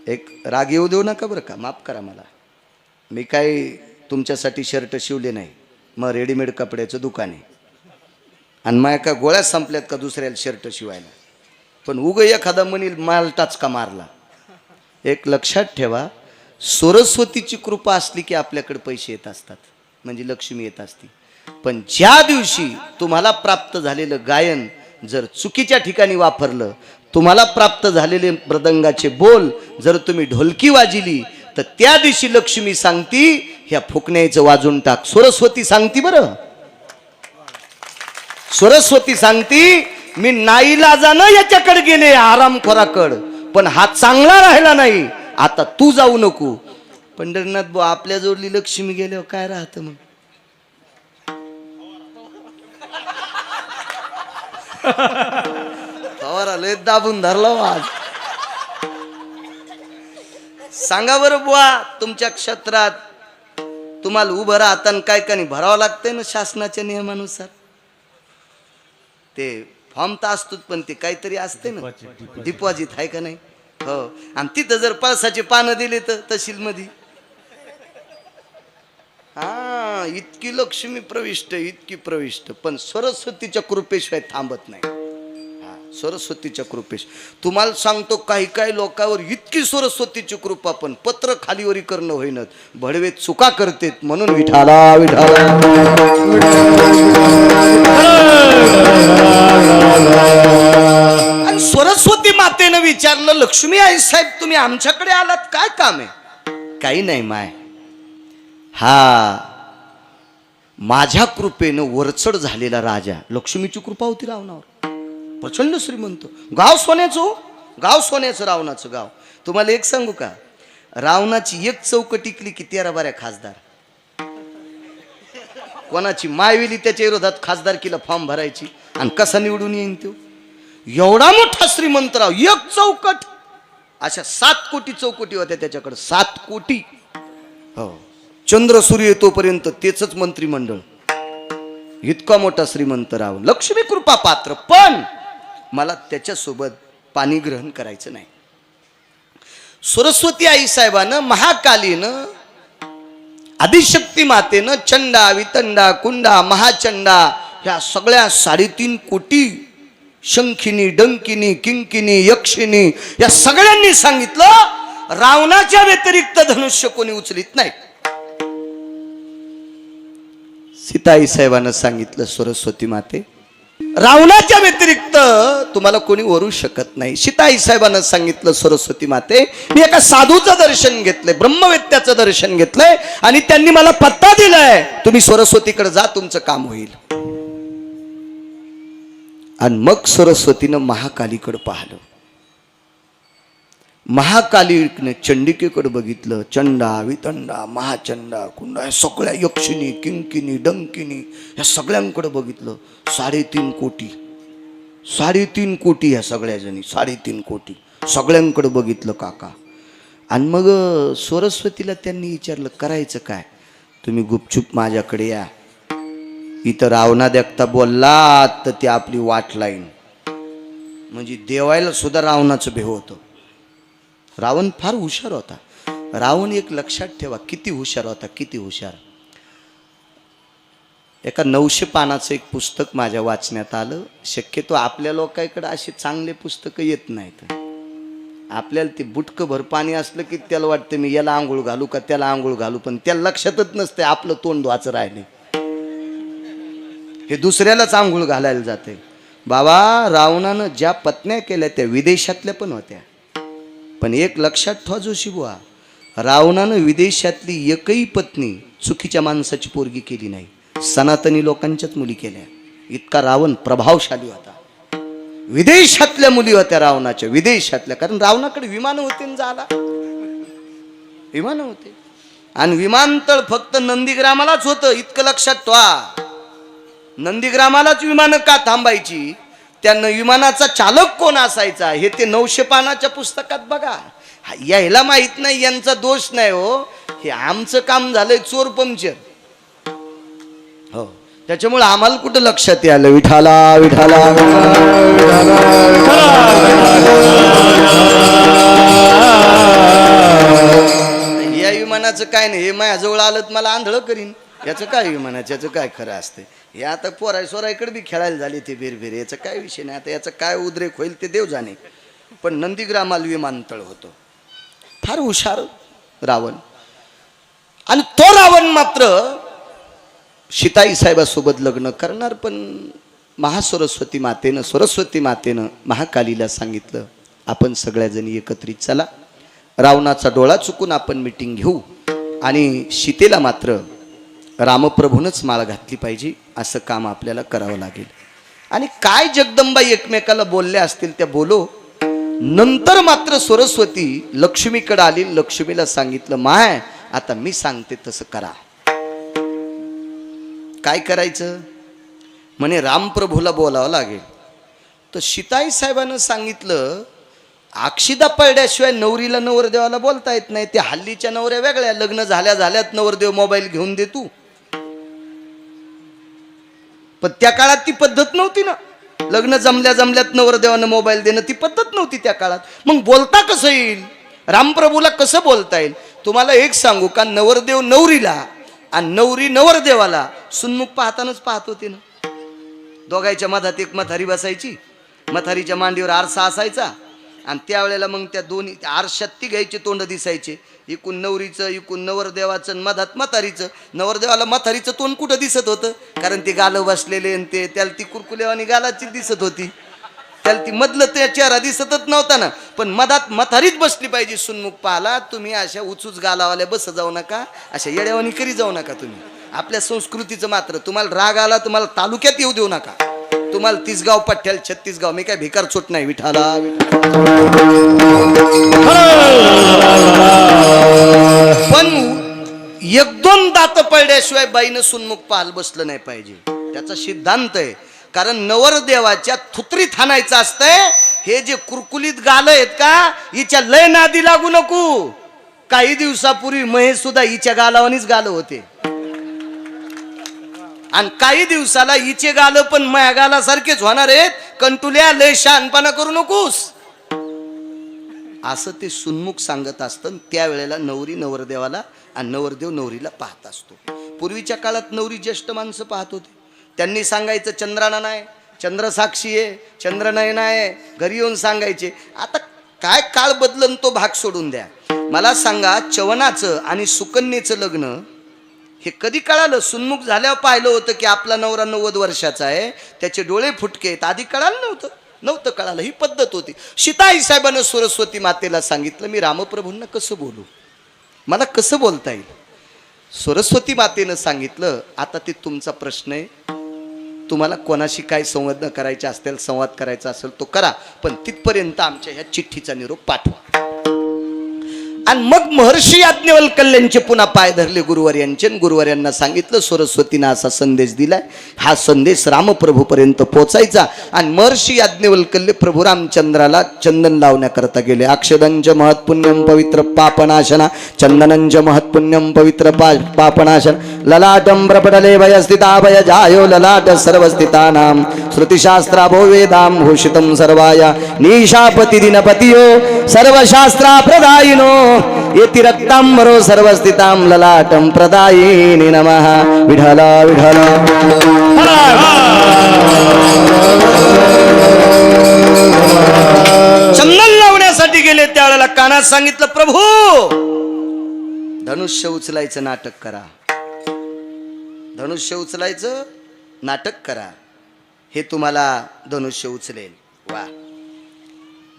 एक राग येऊ देऊ नका बरं का, माफ करा मला. मी काय तुमच्यासाठी शर्ट शिवले नाही, मग रेडीमेड कपड्याचं दुकान आहे आणि माझ्या का गोळ्या संपल्यात का दुसऱ्याला शर्ट शिवायला? पण उग एखादा म्हणील माल टाचका मारला. एक लक्षात ठेवा, सरस्वतीची कृपा असली की आपल्याकडे पैसे येत असतात, म्हणजे लक्ष्मी येत असती. पण ज्या दिवशी तुम्हाला प्राप्त झालेलं गायन जर चुकीच्या ठिकाणी वापरलं, तुम्हाला प्राप्त झालेले मृदंगाचे बोल जर तुम्ही ढोलकी वाजिली, तर त्या दिवशी लक्ष्मी सांगती, ह्या फुकण्याचं वाजून टाक. सरस्वती सांगती बरं, सरस्वती सांगती, मी नाईलाजानं याच्याकडे गेले आरामखोराकड, पण हा चांगला राहिला नाही, आता तू जाऊ नको. पंढरीनाथ भाऊ, आपल्या जोडली लक्ष्मी गेल्यावर काय राहतं मग? फवारा लय दाबून धरला हो आज. सांगा बरं बुवा, तुमच्या क्षेत्रात तुम्हाला उभं राहताना काय का नाही भरावं लागतंय ना शासनाच्या नियमानुसार. ते फॉर्म तर असतोच, पण ते काहीतरी असते ना, डिपॉझिट आहे का नाही? हो. आणि तिथं जर पळसाचे पानं दिले तर तहसील मध्ये, हा, इतकी लक्ष्मी प्रविष्ट, इतकी प्रविष्ट, पण सरस्वतीच्या कृपेशिवाय थांबत नाही. सरस्वतीच्या कृपेश तुम्हाला सांगतो, काही काही लोकांवर इतकी सरस्वतीची कृपा, पण पत्र खालीवरी करणं होईनच, भडवे चुका करतेत, म्हणून विठाला विठाला. आणि सरस्वती मातेनं विचारलं, लक्ष्मी आई साहेब तुम्ही आमच्याकडे आलात, काय काम आहे? काही नाही माय, हा माझ्या कृपेनं वरचढ झालेला राजा, लक्ष्मीची कृपा होती रावणावर, प्रचंड श्रीमंत, गाव सोन्याचं, गाव सोन्याचं रावणाचं गाव. तुम्हाला एक सांगू का, रावणाची एक चौक टिकली की 13 बाऱ्या खासदार. कोणाची मायविली त्याच्या विरोधात खासदारकीला फॉर्म भरायची, आणि कसा निवडून येईन तो? एवढा मोठा श्रीमंत राव, एक चौकट, अशा 7 कोटी चौकटी होत्या त्याच्याकडे, 7 कोटी. हो, चंद्र सूर्य तोपर्यंत तेच मंत्रिमंडळ, इतका मोठा श्रीमंत राव, लक्ष्मी कृपा पात्र. पण मला त्याच्यासोबत पाणी ग्रहण करायचं नाही. सरस्वती आई साहेबानं, महाकालीनं, आदिशक्ती मातेनं, चंडा, वितंडा, कुंडा, महाचंडा, ह्या सगळ्या 3.5 कोटी शंखिनी, डंकिनी, किंकिनी, यक्षिनी, या सगळ्यांनी सांगितलं, रावणाच्या व्यतिरिक्त धनुष्य कोणी उचलित नाही. सीताई साहेबांना सांगितलं, सरस्वती माते, रावणाच्या व्यतिरिक्त तुम्हाला कोणी वरू शकत नाही. सीताई साहेबांना सांगितलं, सरस्वती माते, मी एका साधूचं दर्शन घेतलंय, ब्रह्मवेत्याचं दर्शन घेतलंय, आणि त्यांनी मला पत्ता दिलाय, तुम्ही सरस्वतीकडे जा, तुमचं काम होईल. आणि मग सरस्वतीनं महाकालीकडे पाहिलं. महाकालीने चंडिकेकडे बघितलं, चंडा, वितंडा, महाचंडा, कुंडा, या सगळ्या यक्षिनी, किंकिनी, डंकिनी, या सगळ्यांकडे बघितलं. 3.5 कोटी, 3.5 कोटी ह्या सगळ्या जणी, 3.5 कोटी सगळ्यांकडे बघितलं काका. आणि मग सरस्वतीला त्यांनी विचारलं, करायचं काय? तुम्ही गुपचूप माझ्याकडे या, इथं रावणा देखता बोललात तर ती आपली वाट लाईन. म्हणजे देवायला सुद्धा रावणाचं भेव होतं. रावण फार हुशार होता. रावण एक लक्षात ठेवा, किती हुशार होता, किती हुशार. एका 900 पानाचं एक पुस्तक माझ्या वाचण्यात आलं. शक्यतो आपल्या लोकांकडे अशी चांगले पुस्तकं येत नाहीत. आपल्याला ते बुटकं भर पाणी असलं की त्याला वाटतं मी याला आंघोळ घालू का त्याला आंघोळ घालू, पण त्याला लक्षातच नसते आपलं तोंड धुवाचं राहिले, हे दुसऱ्यालाच आंघोळ घालायला जाते. बाबा, रावणानं ज्या पत्न्या केल्या त्या विदेशातल्या पण होत्या, पण एक लक्षात ठेवा जोशी बुवा, रावणानं विदेशातली एकही पत्नी चुकीच्या माणसाची पोरगी केली नाही, सनातनी लोकांच्याच मुली केल्या. इतका रावण प्रभावशाली होता. विदेशातल्या मुली होत्या रावणाच्या, विदेशातल्या, कारण रावणाकडे विमानं होते ना, जायला विमानं होते. आणि विमानतळ फक्त नंदीग्रामालाच होतं, इतकं लक्षात ठेवा. नंदीग्रामालाच विमानं का थांबायची, त्यानं विमानाचा चालक कोण असायचा हे ते 900 पानाच्या पुस्तकात बघा. यायला माहित नाही, यांचा दोष नाही हो, हे आमचं काम झालंय चोर पंक्चर. हो, त्याच्यामुळे आम्हाला कुठं लक्षात आलं, विठाला विठाला. या विमानाचं काय नाही, हे माझ्याजवळ आलं तर मला आंधळ करीन, याचं काय विमानाचं, याचं काय खरं असते. हे आता पोराय सोरायकडे बी खेळायला झाले ते बेरबेर, याचं काय विषय नाही. आता याचं काय उद्रेक होईल ते देव जाणे. पण नंदीग्रामाला विमानतळ होतं. फार हुशार रावण. आणि तो रावण मात्र सीताई साहेबासोबत लग्न करणार. पण महासरस्वती मातेनं, सरस्वती मातेनं महाकालीला सांगितलं, आपण सगळ्याजणी एकत्रित चला, रावणाचा डोळा चुकून आपण मीटिंग घेऊ, आणि सीतेला मात्र रामप्रभूनच माळ घातली पाहिजे, असं काम आपल्याला करावं लागेल. आणि काय जगदंबा एकमेकाला बोलल्या असतील त्या बोलो. नंतर मात्र सरस्वती लक्ष्मीकडे आली. लक्ष्मीला सांगितलं, माय आता मी सांगते तसं करा. काय करायचं म्हणे, रामप्रभूला बोलावं लागेल. तर सीताई साहेबांना सांगितलं, अक्षिदा पडल्याशिवाय नवरीला नवरदेवाला बोलता येत नाही. ते हल्लीच्या नवऱ्या वेगळ्या, लग्न झाल्यात नवरदेव मोबाईल घेऊन दे तू. पण त्या काळात ती पद्धत नव्हती ना. लग्न जमल्यात नवरदेवानं मोबाईल देणं ती पद्धत नव्हती त्या काळात. मग बोलता कसं येईल, रामप्रभूला कसं बोलता येईल? तुम्हाला एक सांगू का, नवरदेव नवरीला आणि नवरी नवरदेवाला सुन्मुख पाहतानाच पाहत होते ना. दोघांच्या मधात एक म्हातारी बसायची, म्हातारीच्या मांडीवर आरसा असायचा आणि त्यावेळेला मग त्या दोन्ही आरशात ती घ्यायचे तोंड दिसायचे, इकून नवरीचं इकून नवरदेवाचं, मधात म्हातारीचं. नवरदेवाला म्हातारीचं तोंड कुठं दिसत होतं, कारण ते गालं बसलेले आणि ते त्याला ती कुरकुलेवानी गालाची दिसत होती, त्याला ती मधलं त्या चेहरा दिसतच नव्हता ना. पण मधात म्हातारीच बसली पाहिजे सुन्मुख पाहाला. तुम्ही अशा उचूच गालावाल्या बस जाऊ नका, अशा येड्यावानी करी जाऊ नका. तुम्ही आपल्या संस्कृतीचं मात्र, तुम्हाला राग आला तुम्हाला तालुक्यात येऊ देऊ नका. तुम्हाला 30 गाव पठ्ठ्याल 36 गाव, मी काय भिकार चोट नाही. विठाला पण 1-2 दात पडल्याशिवाय बाईनं सुन्मुख पाहाल बसलं नाही पाहिजे. त्याचा सिद्धांत आहे. कारण नवरदेवाच्या थुत्रीत हाणायचं असतंय. हे जे कुरकुलीत गाल आहेत का, हिच्या लय नादी लागू नको. काही दिवसापूर्वी महेश सुद्धा हिच्या गालावानीच गाल होते आणि काही दिवसाला हिचे गाल पण माया गालासारखेच होणार आहेत. कंटुल्या लय शहाणपणा करू नकोस असं ते सुन्मुख सांगत असतं. त्यावेळेला नवरी नवरदेवाला आणि नवरदेव नवरीला पाहत असतो. पूर्वीच्या काळात नवरी ज्येष्ठ माणसं पाहत होते. त्यांनी सांगायचं चंद्राना नाही, चंद्र साक्षी आहे, चंद्र नयन आहे, घरी येऊन सांगायचे. आता काय काळ बदलन तो भाग सोडून द्या. मला सांगा, चवनाचं आणि सुकन्येचं लग्न हे कधी कळालं? सुन्मुख झाल्यावर पाहिलं होतं की आपला नवरा 90 वर्षाचा आहे, त्याचे डोळे फुटके आहेत. आधी कळालं नव्हतं कळालं. ही पद्धत होती. सीताई साहेबांना सरस्वती मातेला सांगितलं, मी रामप्रभूंना कसं बोलू, मला कसं बोलता येईल? सरस्वती मातेनं सांगितलं, आता ते तुमचा प्रश्न आहे. तुम्हाला कोणाशी काय संवाद करायचे असतील, संवाद करायचा असेल तो करा, पण तिथपर्यंत आमच्या ह्या चिठ्ठीचा निरोप पाठवा. आणि मग महर्षी याज्ञवल्क्यांचे पुन्हा पाय धरले गुरुवर्यांचे. गुरुवर्यांना सांगितलं, सरस्वतीनं असा संदेश दिलाय, हा संदेश रामप्रभूपर्यंत पोचायचा. आणि महर्षी याज्ञवल्क्य प्रभू रामचंद्राला चंदन लावण्याकरता गेले. अक्षदंच महत्पुण्यम पवित्र पापनाशना, चंदनंच महत्पुण्यम पवित्र पापनाशन, ललाटं प्रपटले भयस्थिताभय जायो ललाट सर्वस्थितानां, श्रुतिशास्त्राभो वेदां भूषितं सर्वाय, निशापति दिनपतियो सर्वशास्त्रा प्रदायिनो, येति रक्तांबरो सर्वस्थितां ललाटं प्रदायिनी नमः. विठला विठला चंदन लावण्यासाठी गेले. त्यावेळेला कानात सांगितलं, प्रभू धनुष्य उचलायचं नाटक करा, धनुष्य उचलायचं नाटक करा, हे तुम्हाला धनुष्य उचलेल. वा,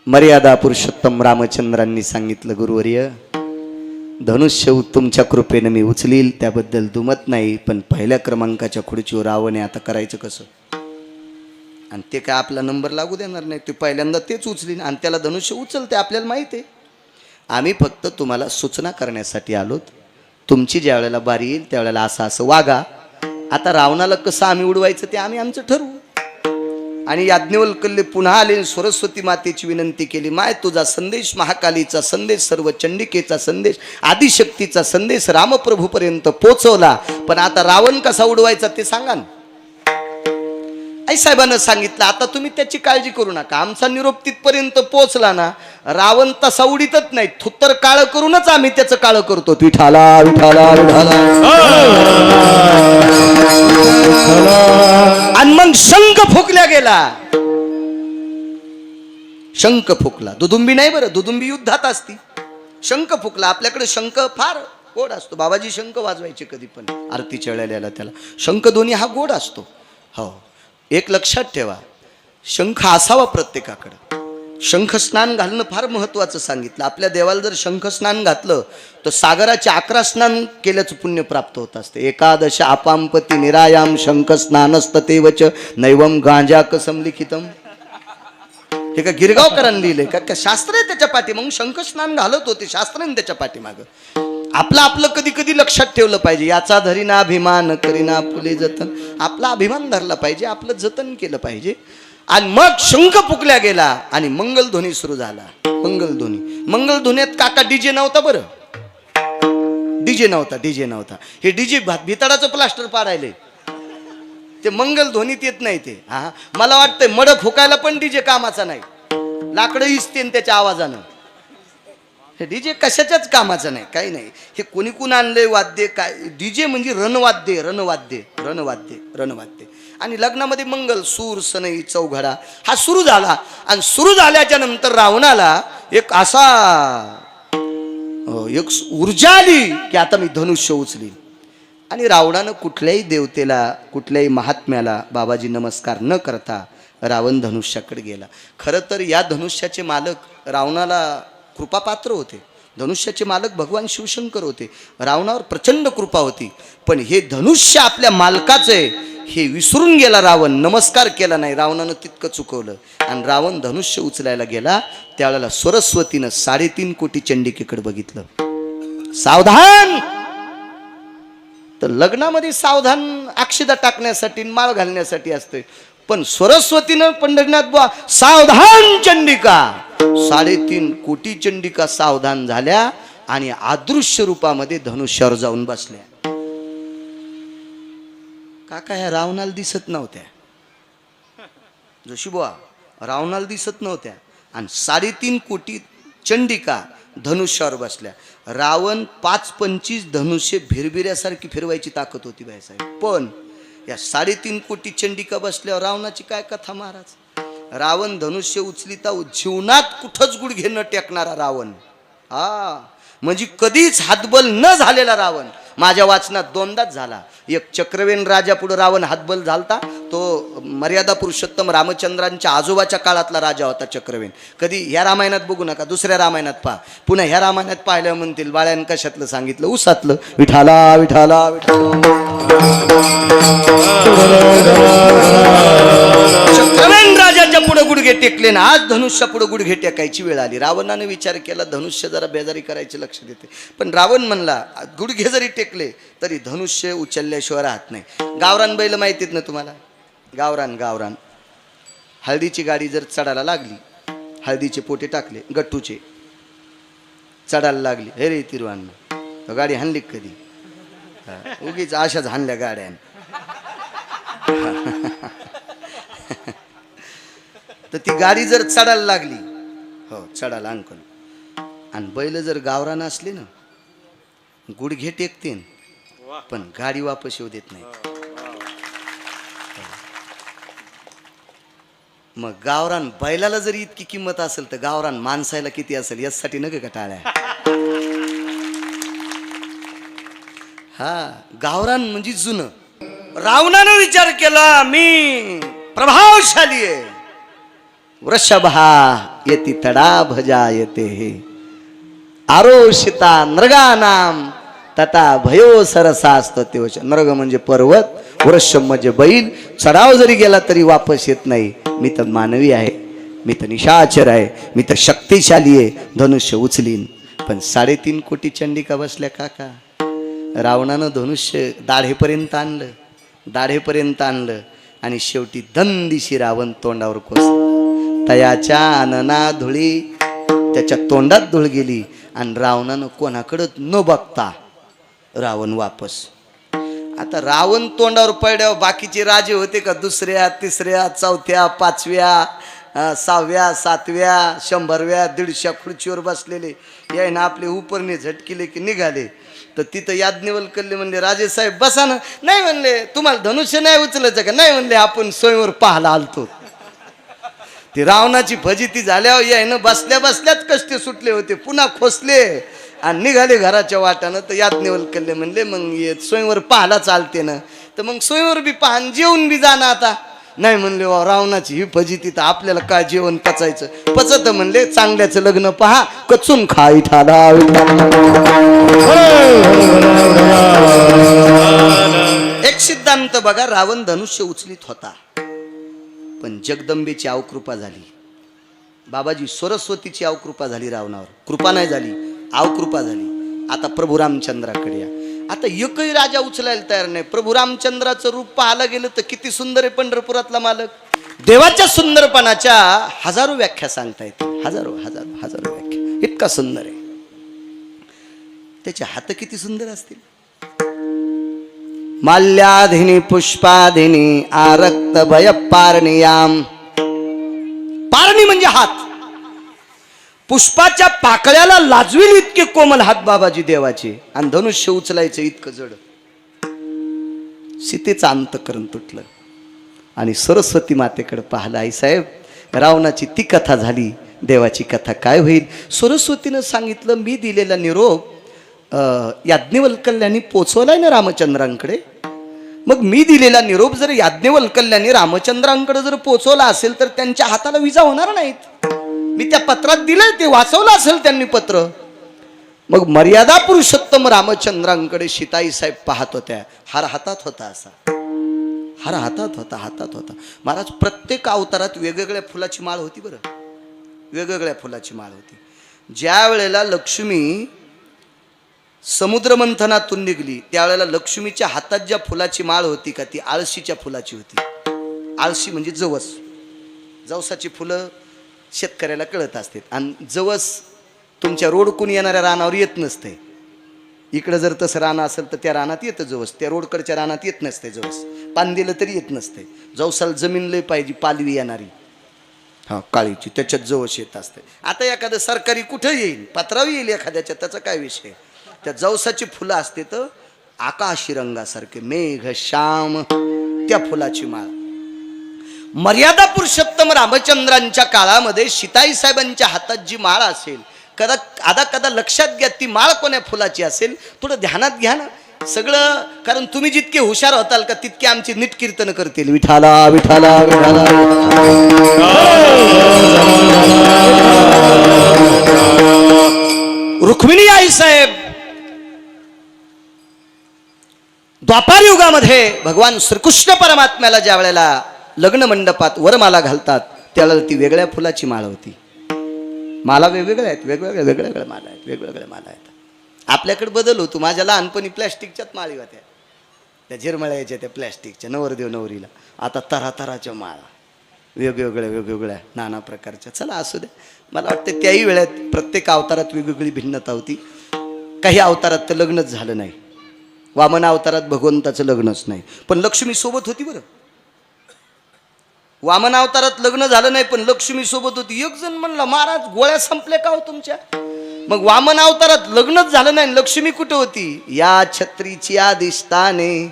मर्यादा पुरुषोत्तम रामचंद्रांनी सांगितलं, गुरुवर्य धनुष्य तुमच्या कृपेनं मी उचलील, त्याबद्दल दुमत नाही. पण पहिल्या क्रमांकाच्या खुर्चीवर रावण आहे, आता करायचं कसं? आणि ते काय आपला नंबर लागू देणार नाही. ते पहिल्यांदा तेच उचलीन आणि त्याला धनुष्य उचलते, आपल्याला माहिती आहे. आम्ही फक्त तुम्हाला सूचना करण्यासाठी आलोत. तुमची ज्या वेळेला बारी येईल त्यावेळेला असं वागा. आता रावणाला कसं आम्ही उडवायचं ते आम्ही आमचं ठरवू. आणि याज्ञवल्क्य पुन्हा आले, सरस्वती मातेची विनंती केली, माय तुझा संदेश, महाकालीचा संदेश, सर्व चंडिकेचा संदेश, आदिशक्तीचा संदेश रामप्रभूपर्यंत पोचवला, पण आता रावण कसा उडवायचा ते सांगा ना. आई साहेबांना सांगितलं, आता तुम्ही त्याची काळजी करू नका, आमचा निरोप तिथपर्यंत पोहोचला ना, रावण तसा उडीतच नाही, थुत्तर काळ करूनच आम्ही त्याचं काळ करतो. विठाला विठाला विठाला. आणि मग शंख फुकल्या गेला. शंख फुकला, दुदुंबी नाही बरं, दुदुंबी युद्धात असती. शंख फुकला. आपल्याकडे शंख फार गोड असतो. बाबाजी शंख वाजवायचे कधी पण आरतीच्या वेळेला, त्याला शंख दोन्ही हा गोड असतो. हो, एक लक्षात ठेवा, शंख असावा प्रत्येकाकडं. शंख स्नान घालणं फार महत्वाचं सांगितलं. आपल्या देवाला जर शंख स्नान घातलं तर सागराचे 11 स्नान केल्याचं पुण्य प्राप्त होत असते. एकादश आपांपती निरायाम शंख स्नानस्ततेवच नैवम गांजा कसम लिखितम. हे का गिरगावकरांनी लिहिलंय का शास्त्र आहे त्याच्या पाठीमागून शंख स्नान घालत होते शास्त्राने त्याच्या पाठीमाग आपलं आपलं कधी कधी लक्षात ठेवलं पाहिजे याचा धरीना अभिमान करीना फुले जतन आपला अभिमान धरला पाहिजे आपलं जतन केलं पाहिजे आणि मग शंख फुकल्या गेला आणि मंगलध्वनी सुरू झाला मंगलध्वनीत काका डीजे नव्हता बरं डीजे नव्हता हे डीजे भितडाचं प्लास्टर पाडायले ते मंगलध्वनीत येत नाही ते हा मला वाटतंय मड फुकायला पण डीजे कामाचा नाही लाकडं इसते त्याच्या आवाजानं हे डीजे कशाच्याच कामाचं नाही काही नाही हे कोणी कोण आणलंय वाद्य काय डीजे म्हणजे रणवाद्य आणि लग्नामध्ये मंगल सूर सनई चौघडा हा सुरू झाला आणि सुरू झाल्याच्या नंतर रावणाला एक असा एक ऊर्जा आली की आता मी धनुष्य उचली आणि रावणानं कुठल्याही देवतेला कुठल्याही महात्म्याला बाबाजी नमस्कार न करता रावण धनुष्याकडे गेला खरं तर या धनुष्याचे मालक रावणाला कृपापात्र होते धनुष्याचे मालक भगवान शिवशंकर होते रावणावर प्रचंड कृपा होती पण हे धनुष्य आपल्या मालकाचे हे विसरून गेला रावण नमस्कार केला नाही रावणानं तितकं चुकवलं आणि रावण धनुष्य उचलायला गेला त्यावेळेला सरस्वतीनं 3.5 कोटी चंडिकेकडे बघितलं सावधान तर लग्नामध्ये सावधान अक्षदा टाकण्यासाठी माळ घालण्यासाठी असते पण सरस्वतीनं पंढरीनाथ बुवा सावधान चंडिका 3.5 कोटी चंडिका सावधान झाल्या आणि अदृश्य रूपामध्ये धनुष्यावर जाऊन बसल्या काका ह्या रावणाला दिसत नव्हत्या जोशी बुवा रावणाला दिसत नव्हत्या आणि 3.5 कोटी चंडिका धनुष्यावर बसल्या रावण 5-25 धनुष्य भिरभिऱ्यासारखी फिरवायची ताकद होती बाईसाहेब पण या 3.5 कोटी चंडिका बसल्यावर रावणाची काय कथा महाराज रावण धनुष्य उचलिता जीवनात कुठंच गुडघे न टेकणारा रावण हा म्हणजे कधीच हातबल न झालेला रावण माझ्या वाचनात 2दाच झाला एक चक्रवेन राजा पुढे रावण हातबल झालता तो मर्यादा पुरुषोत्तम रामचंद्रांच्या आजोबाच्या काळातला राजा होता चक्रवेन कधी ह्या रामायणात बघू नका दुसऱ्या रामायणात पहा पुन्हा ह्या रामायणात पाहिलं म्हणतील बाळ्यान कशातलं सांगितलं उसातलं विठाला विठाला चक्रवेन राजाच्या पुढे गुडघे टेकले ना आज धनुष्या पुढे गुडघे टेकायची वेळ आली रावणाने विचार केला धनुष्य जरा बेजारी करायचे लक्ष देते पण रावण म्हणला गुडघे जरी टेकले तरी धनुष्य उचलल्याशिवाय राहत नाही गावरान बैल माहितीत ना तुम्हाला गावरान हळदीची गाडी जर चढायला लागली हळदीचे पोटे टाकले गट्टूचे चढायला लागली हे रे तिरवान गाडी हाणली कधी उगीच अशाच हाणल्या गाड्या तर ती गाडी जर चढायला लागली हो चढायला अंकल आणि बैल जर गावरान असले ना गुडघे टेकते पण गाडी वापस येऊ देत नाही मग गावरान बैलाला जरी इतकी किंमत असेल तर गावरान माणसाला किती असेल यासाठी नका का टाळ्या हा गावरान म्हणजे जुनं रावणानं विचार केला मी प्रभावशाली आहे वृषभा येती तडा भजा येते हे आरोषिता नृगानाम तथा भयो सरसास्त तेवच नरग म्हणजे पर्वत वृषभ म्हणजे बैल चढाव जरी गेला तरी वापस येत नाही मी तर मानवी आहे मी तर निशाचर आहे मी तर शक्तिशाली आहे धनुष्य उचलीन पण 3.5 कोटी चंडिका बसल्या काका रावणानं धनुष्य दाढेपर्यंत आणलं आणि शेवटी दंदिशी रावण तोंडावर कोसला तयाच्या आनना धुळी त्याच्या तोंडात धूळ गेली आणि रावणानं कोणाकडं न बघता रावण वापस आता रावण तोंडावर पडल्यावर बाकीचे राजे होते का 2ऱ्या 3ऱ्या 4थ्या 5व्या 6व्या 7व्या 100व्या 150 खुर्चीवर बसलेले याय ना आपले उपरने झटकिले की निघाले तर तिथं याज्ञवल्क्य म्हणले राजे साहेब बसा ना नाही म्हणले तुम्हाला धनुष्य नाही उचलायचं का नाही म्हणले आपण स्वयंवर पाहायला आलतो ते रावणाची फजिती झाल्यावर यायनं बसल्या बसल्याच कष्ट सुटले होते पुन्हा खोसले आणि निघाले घराच्या वाटानं तर याज्ञवल्क्य म्हणले मग स्वयंवर पाहायला चालते ना तर मग स्वयंवर बी पाहन जेवून बी जाणं आता नाही म्हणले वा रावणाची ही फजिती तर आपल्याला काय जेवण पचायचं पचत म्हणले चांगल्याचं लग्न पहा कचून खा इठाला एक सिद्धांत बघा रावण धनुष्य उचलीत होता पण जगदंबेची अवकृपा झाली बाबाजी सरस्वतीची अवकृपा झाली रावणावर, कृपा नाही झाली, अवकृपा झाली. आता प्रभू रामचंद्राकडे या. आता एकही राजा उचलायला तयार नाही. प्रभू रामचंद्राचं रूप पाहायला गेलं तर किती सुंदर आहे पंढरपुरातला मालक. देवाच्या सुंदरपणाच्या हजारो व्याख्या सांगता येतील, हजारो हजारो हजारो व्याख्या. इतका सुंदर आहे. त्याचे हात किती सुंदर असतील. माल्याधिनी पुष्पाधिनी आरक्त भय पारणियाम. पारणी म्हणजे हात. पुष्पाच्या पाकळ्याला लाजवील इतके कोमल हात बाबाजी देवाचे. आणि धनुष्य उचलायचं इतकं जड. सीतेचं अंतकरण तुटलं आणि सरस्वती मातेकडे पाहिलं. आई साहेब, रावणाची ती कथा झाली, देवाची कथा काय होईल. सरस्वतीनं सांगितलं, मी दिलेला निरोप याज्ञवल्क्यांनी पोचवलाय ना रामचंद्रांकडे. मग मी दिलेला निरोप जर याज्ञवल्क्यांनी रामचंद्रांकडे जर पोचवला असेल तर त्यांच्या हाताला विजा होणार नाहीत. मी त्या पत्रात दिलंय, ते वाचवलं असेल त्यांनी पत्र. मग मर्यादा पुरुषोत्तम रामचंद्रांकडे सीताई साहेब पाहत होत्या. हार हातात होता, असा हार हातात होता, हातात होता. महाराज, प्रत्येक अवतारात वेगवेगळ्या फुलाची माळ होती. बरं, वेगवेगळ्या फुलाची माळ होती. ज्या वेळेला लक्ष्मी समुद्र मंथनातून निघली त्यावेळेला लक्ष्मीच्या हातात ज्या फुलाची माळ होती का, ती आळशीच्या फुलाची होती. आळशी म्हणजे जवस. जवसाची फुलं शेतकऱ्याला कळत असते. आणि जवस तुमच्या रोडकून येणाऱ्या रानावर येत नसते. इकडं जर तसं रान असेल तर त्या रानात येतं जवस, त्या रोडकडच्या रानात येत नसते जवस. पान दिलं तरी येत नसते. जवसाला जमीन लय पाहिजे, पालवी येणारी, हा काळीची, त्याच्यात जवस येत असते. आता एखादं सरकारी कुठं येईल, पत्रावी येईल एखाद्याच्या, त्याचा काय विषय. त्या जवसाची फुलं असते तर आकाशी रंगासारखे, मेघ श्याम, त्या फुलाची माळ. मर्यादा पुरुषोत्तम रामचंद्रांच्या काळामध्ये सीताई साहेबांच्या हातात जी माळ असेल, कदा लक्षात घ्या ती माळ कोण्या फुलाची असेल. थोडं ध्यानात घ्या ना सगळं, कारण तुम्ही जितके हुशार होताल का तितके आमची नीट कीर्तन करतील. विठाला विठाला विठाला. रुक्मिणी आई साहेब द्वापार युगामध्ये भगवान श्रीकृष्ण परमात्म्याला ज्या वेळेला लग्न मंडपात वरमाला घालतात त्यावेळेला ती वेगळ्या फुलाची माळ होती. माला वेगवेगळ्या आहेत, वेगवेगळ्या माला आहेत, वेगवेगळ्या माला आहेत. आपल्याकडे बदल होतो. माझ्या लहानपणी प्लॅस्टिकच्याच माळी होत्या, त्या झिरमळ्याच्या, त्या प्लॅस्टिकच्या, नवरदेव नवरीला. आता तरातराच्या माळा, वेगवेगळ्या नाना प्रकारच्या. चला असू द्या. मला वाटतं त्याही वेळात प्रत्येक अवतारात वेगवेगळी भिन्नता होती. काही अवतारात तर लग्नच झालं नाही. वामन अवतारात भगवंताचं लग्नच नाही, पण लक्ष्मी सोबत होती. बरं, वामन अवतारात लग्न झालं नाही पण लक्ष्मी सोबत होती. एक जण म्हणला, महाराज गोळ्या संपल्या का हो तुमच्या. मग वामन अवतारात लग्नच झालं नाही, लक्ष्मी कुठे होती. या छत्रीची अधिष्ठाने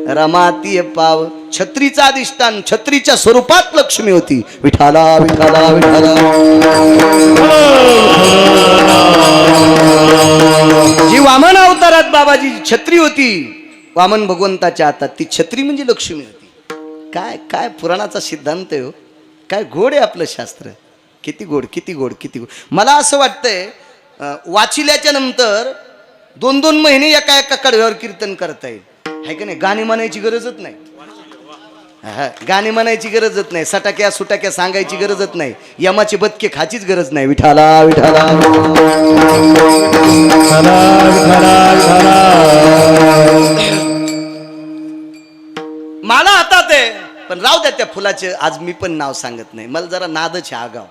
रमातीय पाव. छत्रीचा अधिष्ठान, छत्रीच्या स्वरूपात लक्ष्मी होती. विठाला विठाला विठाला. जी वामन अवतारात बाबाजी छत्री होती वामन भगवंताच्या हातात, ती छत्री म्हणजे लक्ष्मी होती. काय काय पुराणाचा सिद्धांत आहे हो. काय गोड आहे आपलं शास्त्र. किती गोड, किती गोड, किती गोड. मला असं वाटतंय वाचिल्याच्या नंतर 2-2 महिने एका कडव्यावर कीर्तन करता येईल, आहे का नाही. गाणी म्हणायची गरजच नाही. गाणी म्हणायची गरजच नाही. सटाक्या सुटाक्या सांगायची गरजच नाही. यमाची बदके खाचीच गरज नाही. विठाला विठाला. मला हातात आहे पण राहू द्या त्या फुलाचे. आज मी पण नाव सांगत नाही, मला जरा नादच आहे आगाव.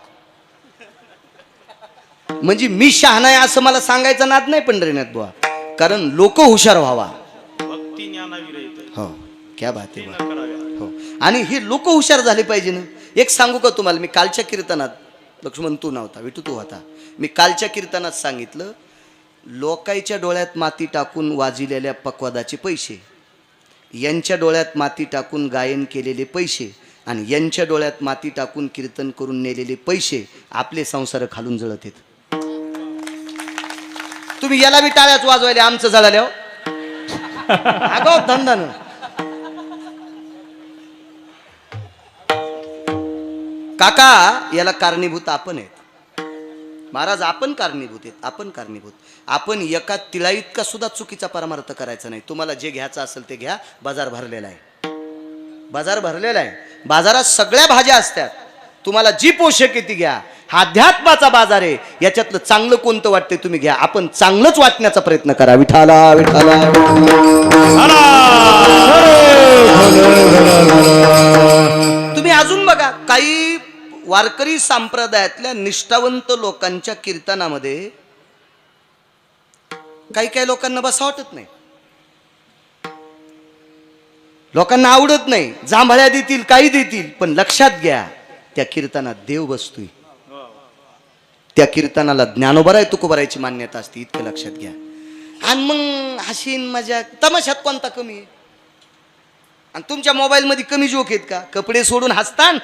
म्हणजे मी शहाणा आहे असं मला सांगायचा नाद नाही पंढरीनाथ बुवा, कारण लोक हुशार व्हावा. हो, क्या बात आहे. हो, आणि हे लोक हुशार झाले पाहिजे ना. एक सांगू का तुम्हाला, मी कालच्या कीर्तनात, लक्ष्मण तू नव्हता, विठू तू होता, मी कालच्या कीर्तनात सांगितलं, लोकांच्या डोळ्यात माती टाकून वाजिलेल्या पक्वादाचे पैसे, यांच्या डोळ्यात माती टाकून गायन केलेले पैसे, आणि यांच्या डोळ्यात माती टाकून कीर्तन करून नेलेले पैसे आपले संसार खालून जळत आहेत. तुम्ही याला बी टाळ्याच वाजवायले, आमचं जळाल्या आगाव धंदानं. काका, याला कारणीभूत आपण आहेत महाराज. आपण कारणीभूत आहेत, आपण कारणीभूत. आपण एका तिळा इतका सुद्धा चुकीचा परमार्थ करायचा नाही. तुम्हाला जे घ्यायचं असेल ते घ्या. बाजार भरलेला आहे, बाजार भरलेला आहे. बाजारात सगळ्या भाज्या असतात. तुम्हाला जी पोषक आहे ती घ्या. हा अध्यात्माचा बाजार आहे. याच्यातलं चांगलं कोणतं वाटतंय तुम्ही घ्या. आपण चांगलंच वाटण्याचा प्रयत्न करा. विठाला विठाला. तुम्ही अजून बघा, काही वारकरी संप्रदायातल्या निष्ठावंत लोकांच्या कीर्तनामध्ये काही काही लोकांना बसा वाटत नाही, लोकांना आवडत नाही. जांभळ्या देतील, काही देतील, पण लक्षात घ्या त्या कीर्तनात देव बसतोय. त्या कीर्तनाला ज्ञानोबा आहे तुकोबारायची मान्यता असते, इतकं लक्षात घ्या. आणि मग हसीन मजा तमाशात कोणता कमी आहे? आणि तुमच्या मोबाईल मध्ये कमी जोक आहेत का? कपडे सोडून हसतान.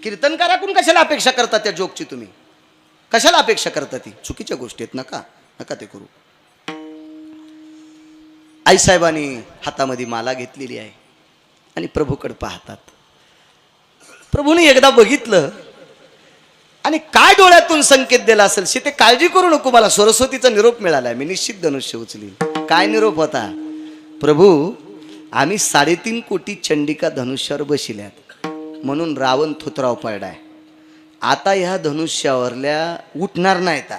कीर्तनकाराकडून कशाला अपेक्षा करता त्या जोकची? तुम्ही कशाला अपेक्षा करता? ती चुकीच्या गोष्टी आहेत. नका नका ते करू. आईसाहेबांनी हातामध्ये माला घेतलेली आहे आणि प्रभूकडे पाहतात. प्रभूने एकदा बघितलं आणि काय डोळ्यातून संकेत दिला असेल ते काळजी करू नको, मला सरस्वतीचा निरोप मिळालाय, मी निश्चित धनुष्य उचलील. काय निरोप होता? प्रभू, आम्ही 3.5 कोटी चंडिका धनुष्यावर बशिल्यात म्हणून रावण थोतराव पडलाय. आता ह्या धनुष्यावरल्या उठणार नाहीत.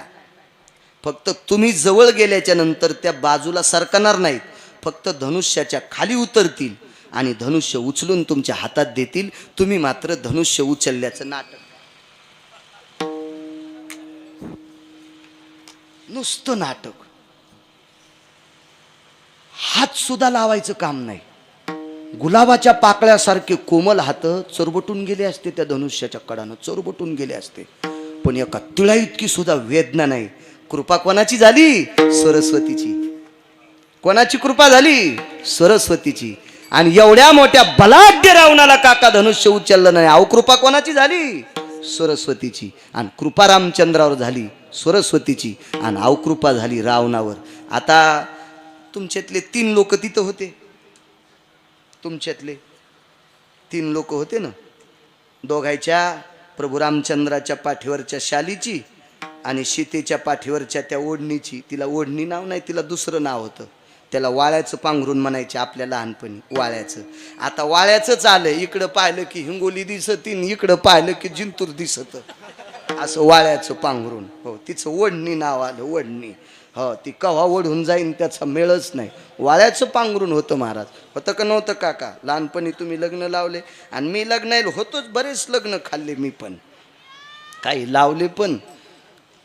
फक्त तुम्ही जवळ गेल्याच्या नंतर त्या बाजूला सरकणार नाहीत, फक्त धनुष्याच्या खाली उतरतील आणि धनुष्य उचलून तुमच्या हातात देतील. तुम्ही मात्र धनुष्य उचलल्याचं नाटक, नुसतं नाटक, हात सुद्धा लावायचं काम नाही. गुलाबाच्या पाकळ्यासारखे कोमल हात चरबटून गेले असते, त्या धनुष्याच्या कडानं चरबटून गेले असते, पण एका तिळा इतकी सुद्धा वेदना नाही. कृपा कोणाची झाली? सरस्वतीची. कोणाची कृपा झाली? सरस्वतीची. आणि एवढ्या मोठ्या बलाढ्य रावणाला काका धनुष्य उचललं नाही. अहो, कृपा कोणाची झाली? सरस्वतीची. आणि कृपा रामचंद्रावर झाली सरस्वतीची, आणि अवकृपा झाली रावणावर. आता तुमच्यातले 3 लोक तिथं होते, तुमच्यातले 3 लोक होते ना, दोघांच्या प्रभू रामचंद्राच्या पाठीवरच्या शालीची आणि सीतेच्या पाठीवरच्या त्या ओढणीची. तिला ओढणी नाव नाही, तिला दुसरं नाव होतं. त्याला वाळ्याचं पांघरून म्हणायचे आपल्या लहानपणी, वाळ्याचं. आता वाळ्याचंच आलं. इकडं पाहिलं की हिंगोली दिसत, इकडं पाहिलं की जिंतूर दिसत, असं वाळ्याचं पांघरून. हो, तिचं ओढणी नाव आलं, ओढणी. हो, ती कव्हा ओढून जाईन त्याचा मेळच नाही. वाळ्याचं पांघरून होतं महाराज. होतं का नव्हतं काका? लहानपणी तुम्ही लग्न लावले आणि मी लग्न होतोच, बरेच लग्न खाल्ले मी पण, काही लावले पण.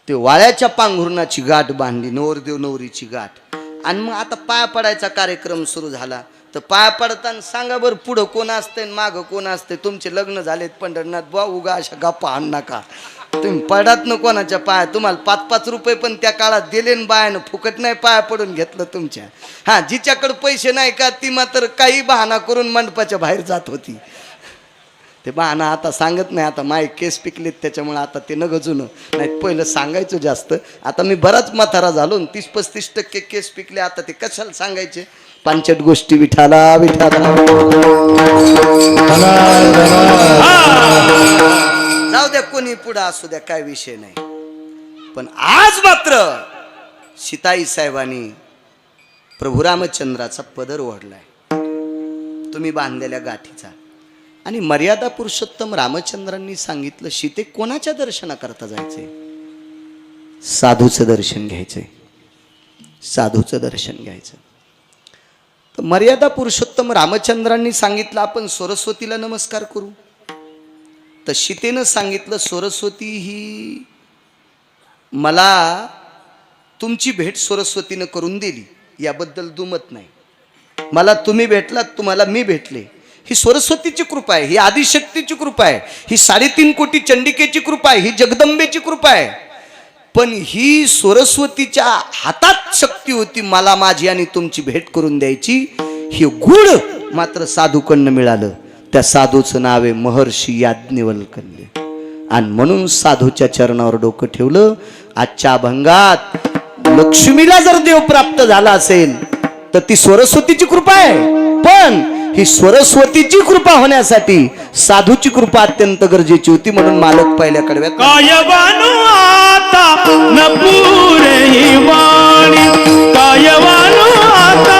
ते वाळ्याच्या पांघरुणाची गाठ बांधली, नवरदेव नवरीची गाठ. आणि मग आता पाया पडायचा कार्यक्रम सुरू झाला. तर पाया पडताना सांगा बरं, पुढं कोण असतंय मागं कोण असतंय? तुमचे लग्न झालेत पंढरनाथ बुवा, उगा अशा गप्पा आण नका. तुम्ही पडात ना कोणाच्या पाया. तुम्हाला 5-5 रुपये पण त्या काळात दिले न बायानं, फुकट नाही पाया पडून घेतलं तुमच्या. हां, जिच्याकडे पैसे नाही का ती मात्र काही बहाणा करून मंडपाच्या बाहेर जात होती. ते बहाणा आता सांगत नाही. आता माय केस पिकलेत त्याच्यामुळे आता ते न गजून. नाही पहिलं सांगायचं जास्त. आता मी बराच म्हातारा झालो, 30-35% केस पिकले. आता ते कशाला सांगायचे? 5 गोष्टी विठाला विठाला. जाऊ द्या, कोणी पुढं असू द्या, काय विषय नाही. पण आज मात्र सीताई साहेबांनी प्रभू रामचंद्राचा पदर ओढलाय, तुम्ही बांधलेल्या गाठीचा. आणि मर्यादा पुरुषोत्तम रामचंद्रांनी सांगितलं, सीते कोणाच्या दर्शनाकरता जायचंय? साधूचं दर्शन घ्यायचंय, साधूचं दर्शन घ्यायचं. तर मर्यादा पुरुषोत्तम रामचंद्रांनी सांगितलं आपण सरस्वतीला नमस्कार करू. तर सीतेनं सांगितलं, सरस्वती ही मला तुमची भेट सरस्वतीनं करून दिली, याबद्दल दुमत नाही. मला तुम्ही भेटलात, तुम्हाला मी भेटले, ही सरस्वतीची कृपा आहे, ही आदिशक्तीची कृपा आहे, ही 3.5 कोटी चंडिकेची कृपा आहे, ही जगदंबेची कृपा आहे. पण ही सरस्वतीच्या हातात शक्ती होती मला माझी आणि तुमची भेट करून द्यायची. हे गुण मात्र साधूकडनं मिळालं. त्या साधूचं नाव आहे महर्षी याज्ञवल्क्य. आणि म्हणून साधूच्या चरणावर डोकं ठेवलं. आजच्या अभंगात लक्ष्मीला जर देव प्राप्त झाला असेल तर ती सरस्वतीची कृपा आहे. पण ही सरस्वतीची कृपा होण्यासाठी साधूची कृपा अत्यंत गरजेची होती. म्हणून मालक पहिल्या कडव्यात कायवानु आता न पुरे ही वाणी, कायवानु आता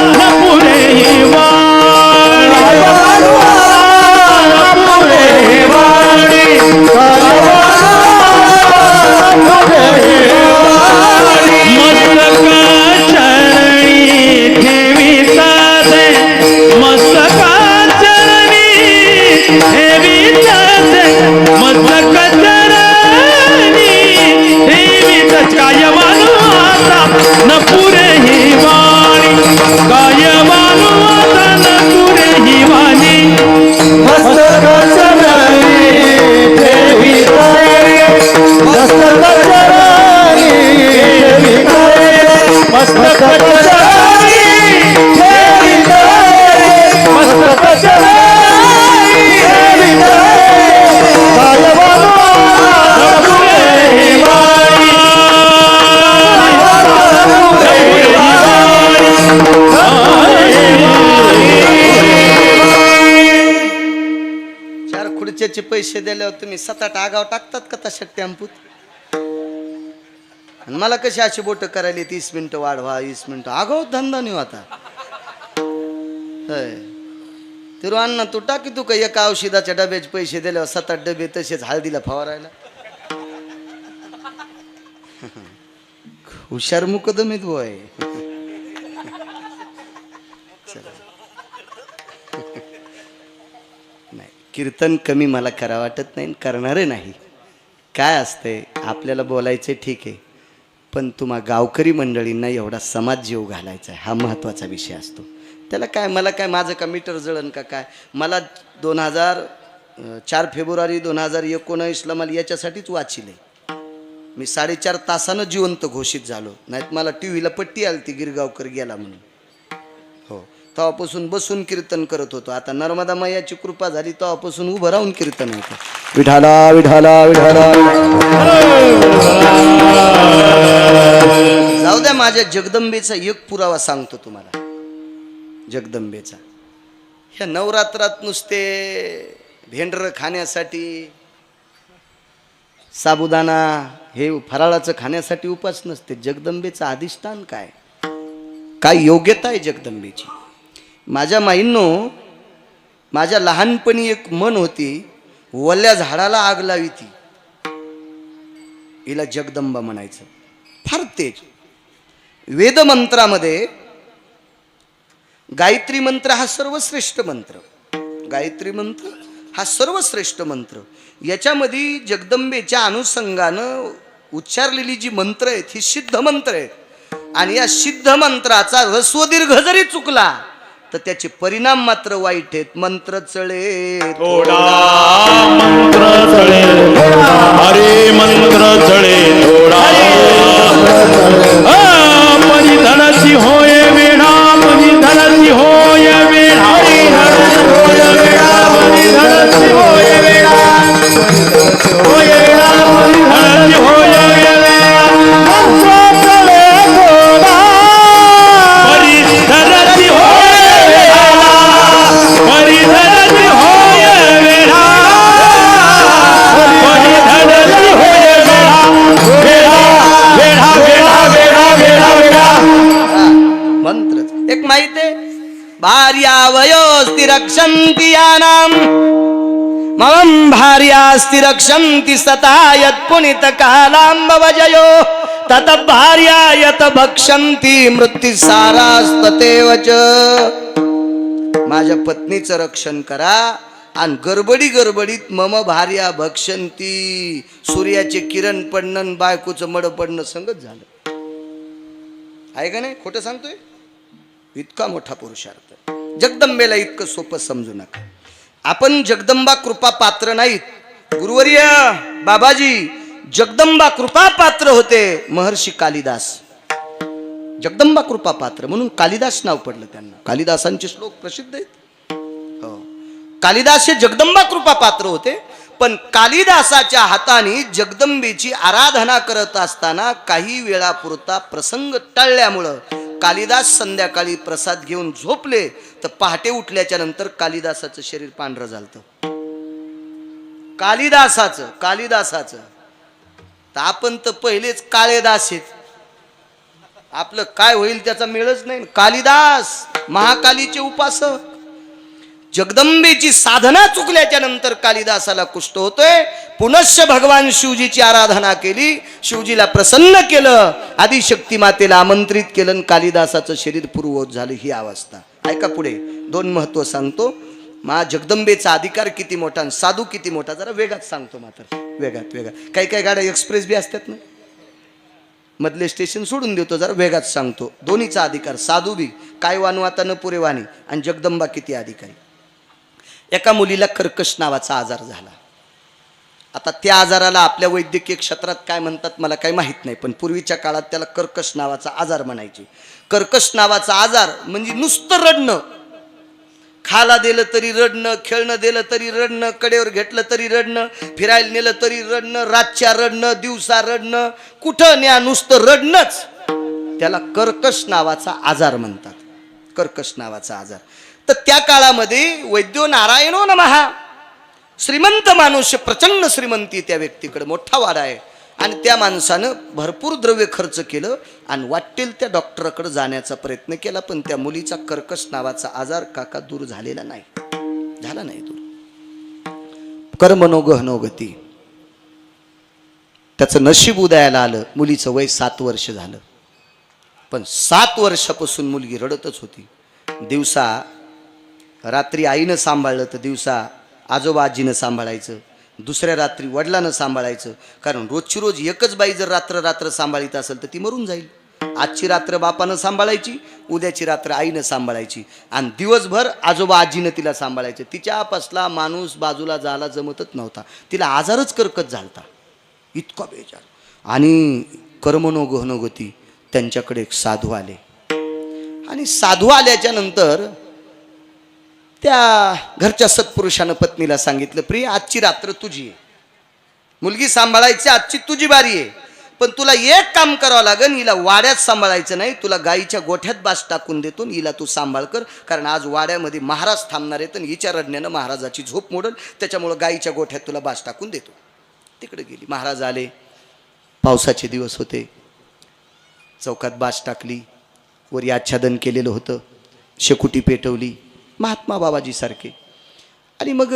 न पुरे ही वाणी, कायवानु आता न पुरे ही वाणी, कायवानु पैसे दिल्यावर तुम्ही 7-8 आगाव टाकतात का तशा टेम्पूत? आणि मला कशी अशी बोट करायला 30 मिनिटं वाढवा 20 मिनिटं आगाव धंदा नाही आता. तिरू अण्णा तू टाकी तू का एका औषधाच्या डब्याचे पैसे दिल्यावर 7-8 डबे तसेच हळदीला फवारायला. हुशार मुकदमीत बोय. नाही कीर्तन कमी मला करा वाटत नाही, करणारे नाही. काय असतंय आपल्याला बोलायचं ठीक आहे, पण तुम्हा गावकरी मंडळींना एवढा समाज जीव घालायचा आहे हा महत्त्वाचा विषय असतो. त्याला काय मला काय माझं का मीटर जळण का काय. मला 4 फेब्रुवारी 2019ला मला याच्यासाठीच वाचिले. मी 4.5 तासानं जिवंत घोषित झालो. नाहीत मला टीव्हीला पट्टी आली ती गिरगावकर गेला म्हणून. हो तेव्हापासून बसून कीर्तन करत होतो. आता नर्मदा मैयाची कृपा झाली तेव्हापासून उभं राहून कीर्तन होतं. विठाला विठाला विठाला. जाऊ द्या माझ्या जगदंबेचा एक पुरावा सांगतो तुम्हाला. जगदंबेचा ह्या नवरात्रात नुसते भेंडर खाण्यासाठी साबुदाणा हे फराळाचं खाण्यासाठी उपास नसते. जगदंबेचं अधिष्ठान काय, काय योग्यता आहे जगदंबेची. माझ्या माईंनो, माझ्या लहानपणी एक म्हण होती, वल्या झाडाला आग लावी ती, हिला जगदंबा म्हणायचं. फार तेज. वेदमंत्रामध्ये गायत्री मंत्र हा सर्वश्रेष्ठ मंत्र. गायत्री मंत्र हा सर्वश्रेष्ठ मंत्र. याच्यामध्ये जगदंबेच्या अनुषंगानं उच्चारलेली जी मंत्र आहेत ही सिद्ध मंत्र आहेत. आणि या सिद्ध मंत्राचा ऱ्हस्व दीर्घ जरी चुकला तर त्याचे परिणाम मात्र वाईट आहेत. मंत्र चळे थोडा मंत्र चळे, हरे मंत्र चळे थोडा. परिधनची होय वेढा, परिधनची होय वेढा, परिधनची होय वेढा, परिधनची होय वेढा, होय वेढा, परिधनची होय वेढा. मंत्र चळे थोडा, परिधनची होय वेढा, परिधनची होय वेढा, परिधनची होय वेढा, वेढा वेढा वेढा वेढा वेढा. मंत्र एक माहिती आहे. भार्यावयोस्ति रक्षन्ति यानाम मम भार्यास्ति रक्षन्ति सता यत् पुनित कालांबवजयो तत भार्या यत भक्षन्ति मृत्युसारास्ततेव च. माझ्या पत्नीचं रक्षण करा आणि गडबडीत मम भार्या भक्षन्ति. सूर्याचे किरण पडणं बायकोचं मड पडणं संगत झालं आहे का नाही? खोटं सांगतोय? इतका मोठा पुरुषार्थ. जगदंबेला इतकं सोपं समजू नका. आपण जगदंबा कृपा पात्र नाहीत. गुरुवर्य बाबाजी जगदंबा कृपा पात्र होते महर्षी कालिदास. जगदंबा कृपा पात्र म्हणून कालिदास नाव पडलं त्यांना. कालिदासांचे श्लोक प्रसिद्ध आहेत. हो, कालिदास हे जगदंबा कृपा पात्र होते. पण कालिदासाच्या हाताने जगदंबेची आराधना करत असताना काही वेळापुरता प्रसंग टळल्यामुळं कालिदास संध्याकाळी प्रसाद घेऊन झोपले तर पहाटे उठल्याच्या नंतर कालिदासाचं शरीर पांढरं झालं. कालिदासाचं तर आपण तर पहिलेच काळे दास आहेत. आपलं काय होईल त्याचा मेळच नाही. कालिदास महाकालीचे उपासक. जगदंबेची साधना चुकल्याच्या नंतर कालिदासाला कुष्ठ होतोय. पुनश्च भगवान शिवजीची आराधना केली, शिवजीला प्रसन्न केलं, आदिशक्ती मातेला आमंत्रित केलं, कालिदासाचं शरीर पूर्ववत झालं. ही अवस्था. ऐका पुढे 2 महत्व सांगतो. मा जगदंबेचा अधिकार किती मोठा आणि साधू किती मोठा. जरा वेगात सांगतो, मात्र वेगात. काही गाड्या एक्सप्रेस बी असतात ना, मधले स्टेशन सोडून देतो. जरा वेगात सांगतो. दोन्हीचा अधिकार, साधू बी काय वानू आता न पुरे वाणी आणि जगदंबा किती अधिकारी. एका मुलीला कर्कश नावाचा आजार झाला. आता त्या आजाराला आपल्या वैद्यकीय क्षेत्रात काय म्हणतात मला काही माहीत नाही, पण पूर्वीच्या काळात त्याला कर्कश नावाचा आजार म्हणायचे. कर्कश नावाचा आजार म्हणजे नुसतं रडणं. खाला दिलं तरी रडणं, खेळणं दिलं तरी रडणं, कडेवर घेतलं तरी रडणं, फिरायला नेलं तरी रडणं, रातच्या रडणं, दिवसा रडणं, कुठं न्या नुसतं रडणंच. त्याला कर्कश नावाचा आजार म्हणतात. कर्कश नावाचा आजार. तर त्या काळामध्ये वैद्यो नारायणो नमः श्रीमंत माणूस, प्रचंड श्रीमंती त्या व्यक्तीकडे, मोठा वाडा आहे. आणि त्या माणसानं भरपूर द्रव्य खर्च केलं आणि वाटेल त्या डॉक्टरकडे जाण्याचा प्रयत्न केला, पण त्या मुलीचा कर्कश नावाचा आजार काका दूर झालेला नाही, झाला नाही दूर. कर्मनो गहनो गती. त्याचं नशीब उदयाला आलं. मुलीचं वय 7 वर्ष झालं, पण 7 वर्षापासून मुलगी रडतच होती. दिवसा रात्री आईनं सांभाळलं तर दिवसा आजोबा आजीनं सांभाळायचं, दुसऱ्या रात्री वडिलांनं सांभाळायचं. कारण रोजची रोज एकच बाई जर रात्र सांभाळीत असेल तर ती मरून जाईल. आजची रात्र बापानं सांभाळायची, उद्याची रात्र आईनं सांभाळायची, आणि दिवसभर आजोबा आजीनं तिला सांभाळायचं. तिच्यापासला माणूस बाजूला जायला जमतच नव्हता. तिला आजारच कर्कश झालता, इतका बेजार. आणि कर्मनो गहनो गती. त्यांच्याकडे एक साधू आले, आणि साधू आल्याच्या नंतर त्या घरच्या सत्पुरुषानं पत्नीला सांगितलं, प्रिय आजची रात्र तुझी आहे, मुलगी सांभाळायची आजची तुझी बारी आहे, पण तुला एक काम करावं लागेल, हिला वाड्यात सांभाळायचं नाही, तुला गाईच्या गोठ्यात बास टाकून देतो, हिला तू सांभाळ कर. कारण आज वाड्यामध्ये महाराज थांबणार आहेत आणि हिच्या रडण्यानं महाराजाची झोप मोडल, त्याच्यामुळं गाईच्या गोठ्यात तुला बास टाकून देतो. तिकडे गेली. महाराज आले. पावसाचे दिवस होते. चौकात बास टाकली, वरी आच्छादन केलेलं होतं, शेकुटी पेटवली, महात्मा बाबाजी सारखे. आणि मग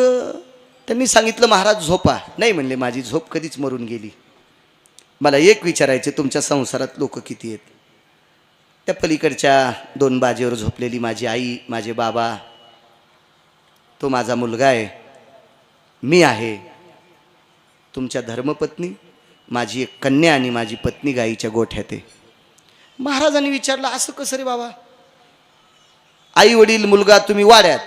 त्यांनी सांगितलं, महाराज झोपा. नाही म्हणले, माझी झोप कधीच मरून गेली. मला एक विचारायचं, तुमच्या संसारात लोक किती आहेत? त्या पलीकडच्या 2 बाजेवर झोपलेली माझी आई, माझे बाबा, तो माझा मुलगा आहे, मी आहे, तुमच्या धर्मपत्नी, माझी एक कन्या आणि माझी पत्नी गाईच्या गोठ्यात आहे. महाराजांनी विचारलं, असं कसं रे बाबा? आई वडील मुलगा तुम्ही वाड्यात,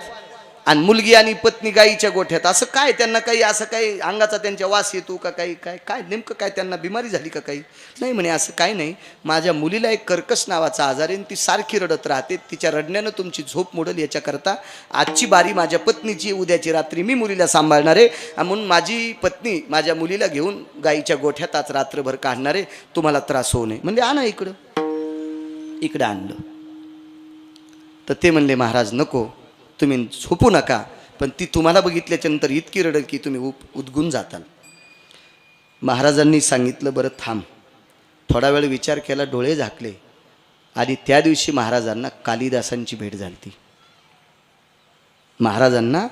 आणि मुलगी आणि पत्नी गाईच्या गोठ्यात, असं काय? त्यांना काही असं काही अंगाचा त्यांच्या वास येतो का? काही काय काय नेमकं काय त्यांना बिमारी झाली का काही? नाही म्हणे, असं काय नाही, माझ्या मुलीला एक कर्कश नावाचा आजार आहे, ती सारखी रडत राहते, तिच्या रडण्यानं तुमची झोप मोडल, याच्याकरता आजची बारी माझ्या पत्नीची, उद्याची रात्री मी मुलीला सांभाळणार आहे, म्हणून माझी पत्नी माझ्या मुलीला घेऊन गाईच्या गोठ्यात आज रात्रभर काढणार आहे, तुम्हाला त्रास होऊ नये. म्हणजे आणा इकडं. इकडं आणलं तर ते म्हणले, महाराज नको, तुम्ही झोपू नका, पण ती तुम्हाला बघितल्याच्या नंतर इतकी रडल की तुम्ही उद्गून जाताल. महाराजांनी सांगितलं, बरं थांब. थोडा वेळ विचार केला, डोळे झाकले, आणि त्या दिवशी महाराजांना कालिदासांची भेट झाली. महाराजांना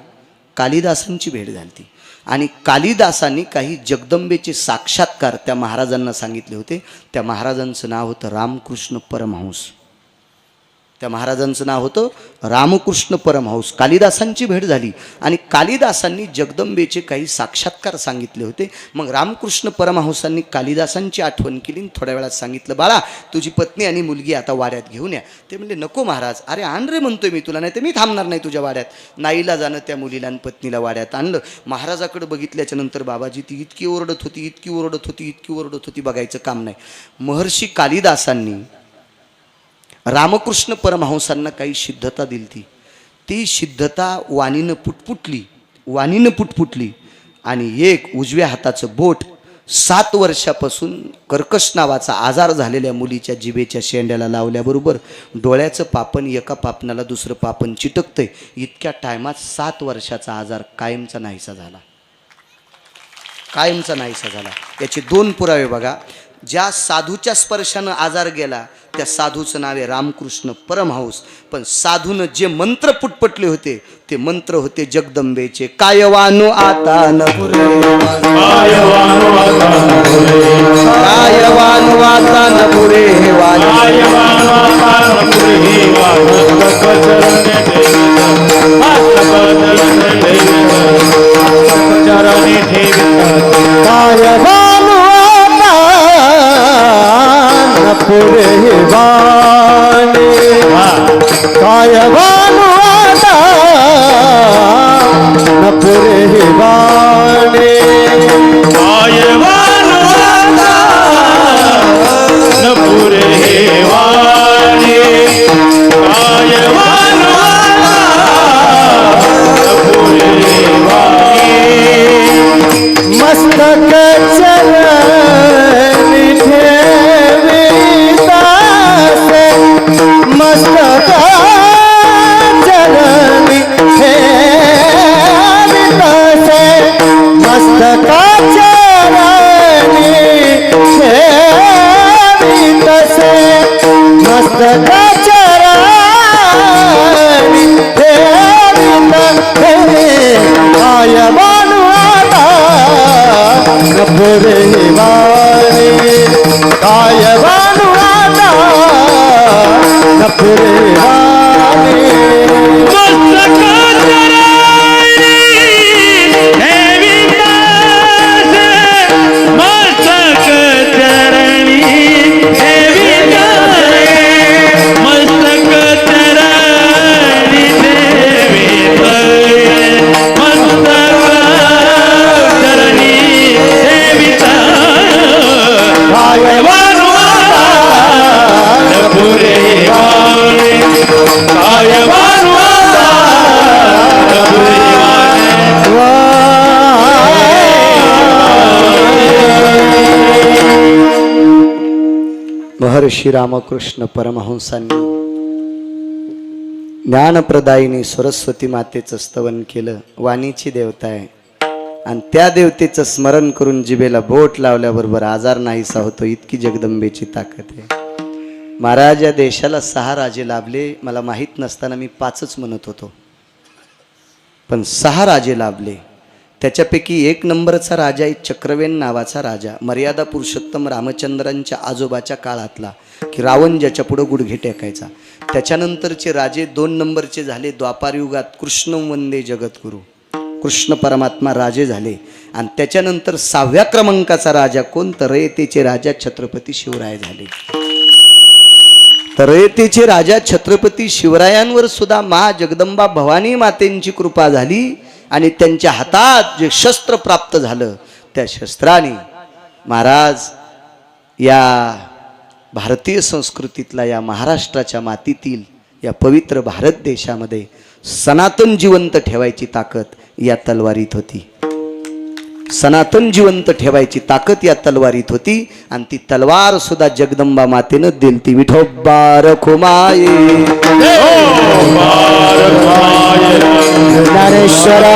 कालिदासांची भेट झाली, आणि कालिदासांनी काही जगदंबेचे साक्षात्कार त्या महाराजांना सांगितले होते. त्या महाराजांचं नाव होतं रामकृष्ण परमहंस. त्या महाराजांचं नाव होतं रामकृष्ण परमहंस. कालिदासांची भेट झाली, आणि कालिदासांनी जगदंबेचे काही साक्षात्कार सांगितले होते. मग रामकृष्ण परमहंसांनी कालिदासांची आठवण केली, थोड्या वेळात सांगितलं, बाळा तुझी पत्नी आणि मुलगी आता वाड्यात घेऊन या. ते म्हणले, नको महाराज. अरे आण रे म्हणतोय मी तुला, नाही तर मी थांबणार नाही तुझ्या वाड्यात. नाईला जाणं त्या मुलीला आणि पत्नीला वाड्यात आणलं. महाराजाकडे बघितल्याच्या नंतर बाबाजी ती इतकी ओरडत होती, इतकी ओरडत होती, इतकी ओरडत होती, बघायचं काम नाही. महर्षी कालिदासांनी रामकृष्ण परमहंसांना काही सिद्धता दिली. ती सिद्धता वाणीनं पुटपुटली, आणि एक उजव्या हाताचं बोट 7 वर्षापासून कर्कश नावाचा आजार झालेल्या मुलीच्या जिभेच्या शेंड्याला लावल्याबरोबर डोळ्याचं पापण एका पापणाला दुसरं पापण चिटकतंय. इतक्या टायमात 7 वर्षाचा आजार कायमचा नाहीसा झाला. कायमचा नाहीसा झाला. याचे 2 पुरावे बघा. ज्या साधूच्या स्पर्शानं आजार गेला त्या साधूचं नाव आहे रामकृष्ण परमहंस. पण साधूनं जे मंत्र पुटपटले होते ते मंत्र होते जगदंबेचे. कायवानो आता न पुरे, कायवानो आता न पुरे, पुरे वाणे कायवानो आता न पुरे वाणे, कायवानो आता न पुरे वाणे, कायवानो आता न पुरे वाणे. मस्तक चरणी ठेवितासे, मस्तक चरणी ठेवितासे, महर्षी रामकृष्ण परमहंसांनी ज्ञानप्रदायिनी सरस्वती मातेचं स्तवन केलं. वाणीची देवता आहे आणि त्या देवतेचं स्मरण करून जिभेला बोट लावल्याबरोबर आजार नाहीसा होतो, इतकी जगदंबेची ताकद आहे. महाराज या देशाला 6 राजे लाभले. मला माहीत नसताना मी 5च म्हणत होतो, पण 6 राजे लाभले. त्याच्यापैकी 1 नंबरचा राजा आहे चक्रवेन नावाचा राजा, मर्यादा पुरुषोत्तम रामचंद्रांच्या आजोबाच्या काळातला, की रावण ज्याच्या पुढं गुडघे टेकायचा. त्याच्यानंतरचे राजे 2 नंबरचे झाले द्वापार युगात, कृष्ण वंदे जगद्गुरु, कृष्ण परमात्मा राजे झाले. आणि त्याच्यानंतर 6व्या क्रमांकाचा राजा कोण, तर रयतेचे राजा छत्रपती शिवराय झाले. तर रयतेचे राजा छत्रपती शिवरायांवर सुद्धा मा जगदंबा भवानी मातेंची कृपा झाली आणि त्यांच्या हातात जे शस्त्र प्राप्त झालं, त्या शस्त्राने महाराज या भारतीय संस्कृतीतला, या महाराष्ट्राच्या मातीतील, या पवित्र भारत देशामध्ये सनातन जिवंत ठेवायची ताकद या तलवारीत होती. सनातन जिवंत ठेवायची ताकद या तलवारीत होती. आणि ती तलवार सुद्धा जगदंबा मातेनं दिलती. विठोबा रखुमाये ज्ञानेश्वरा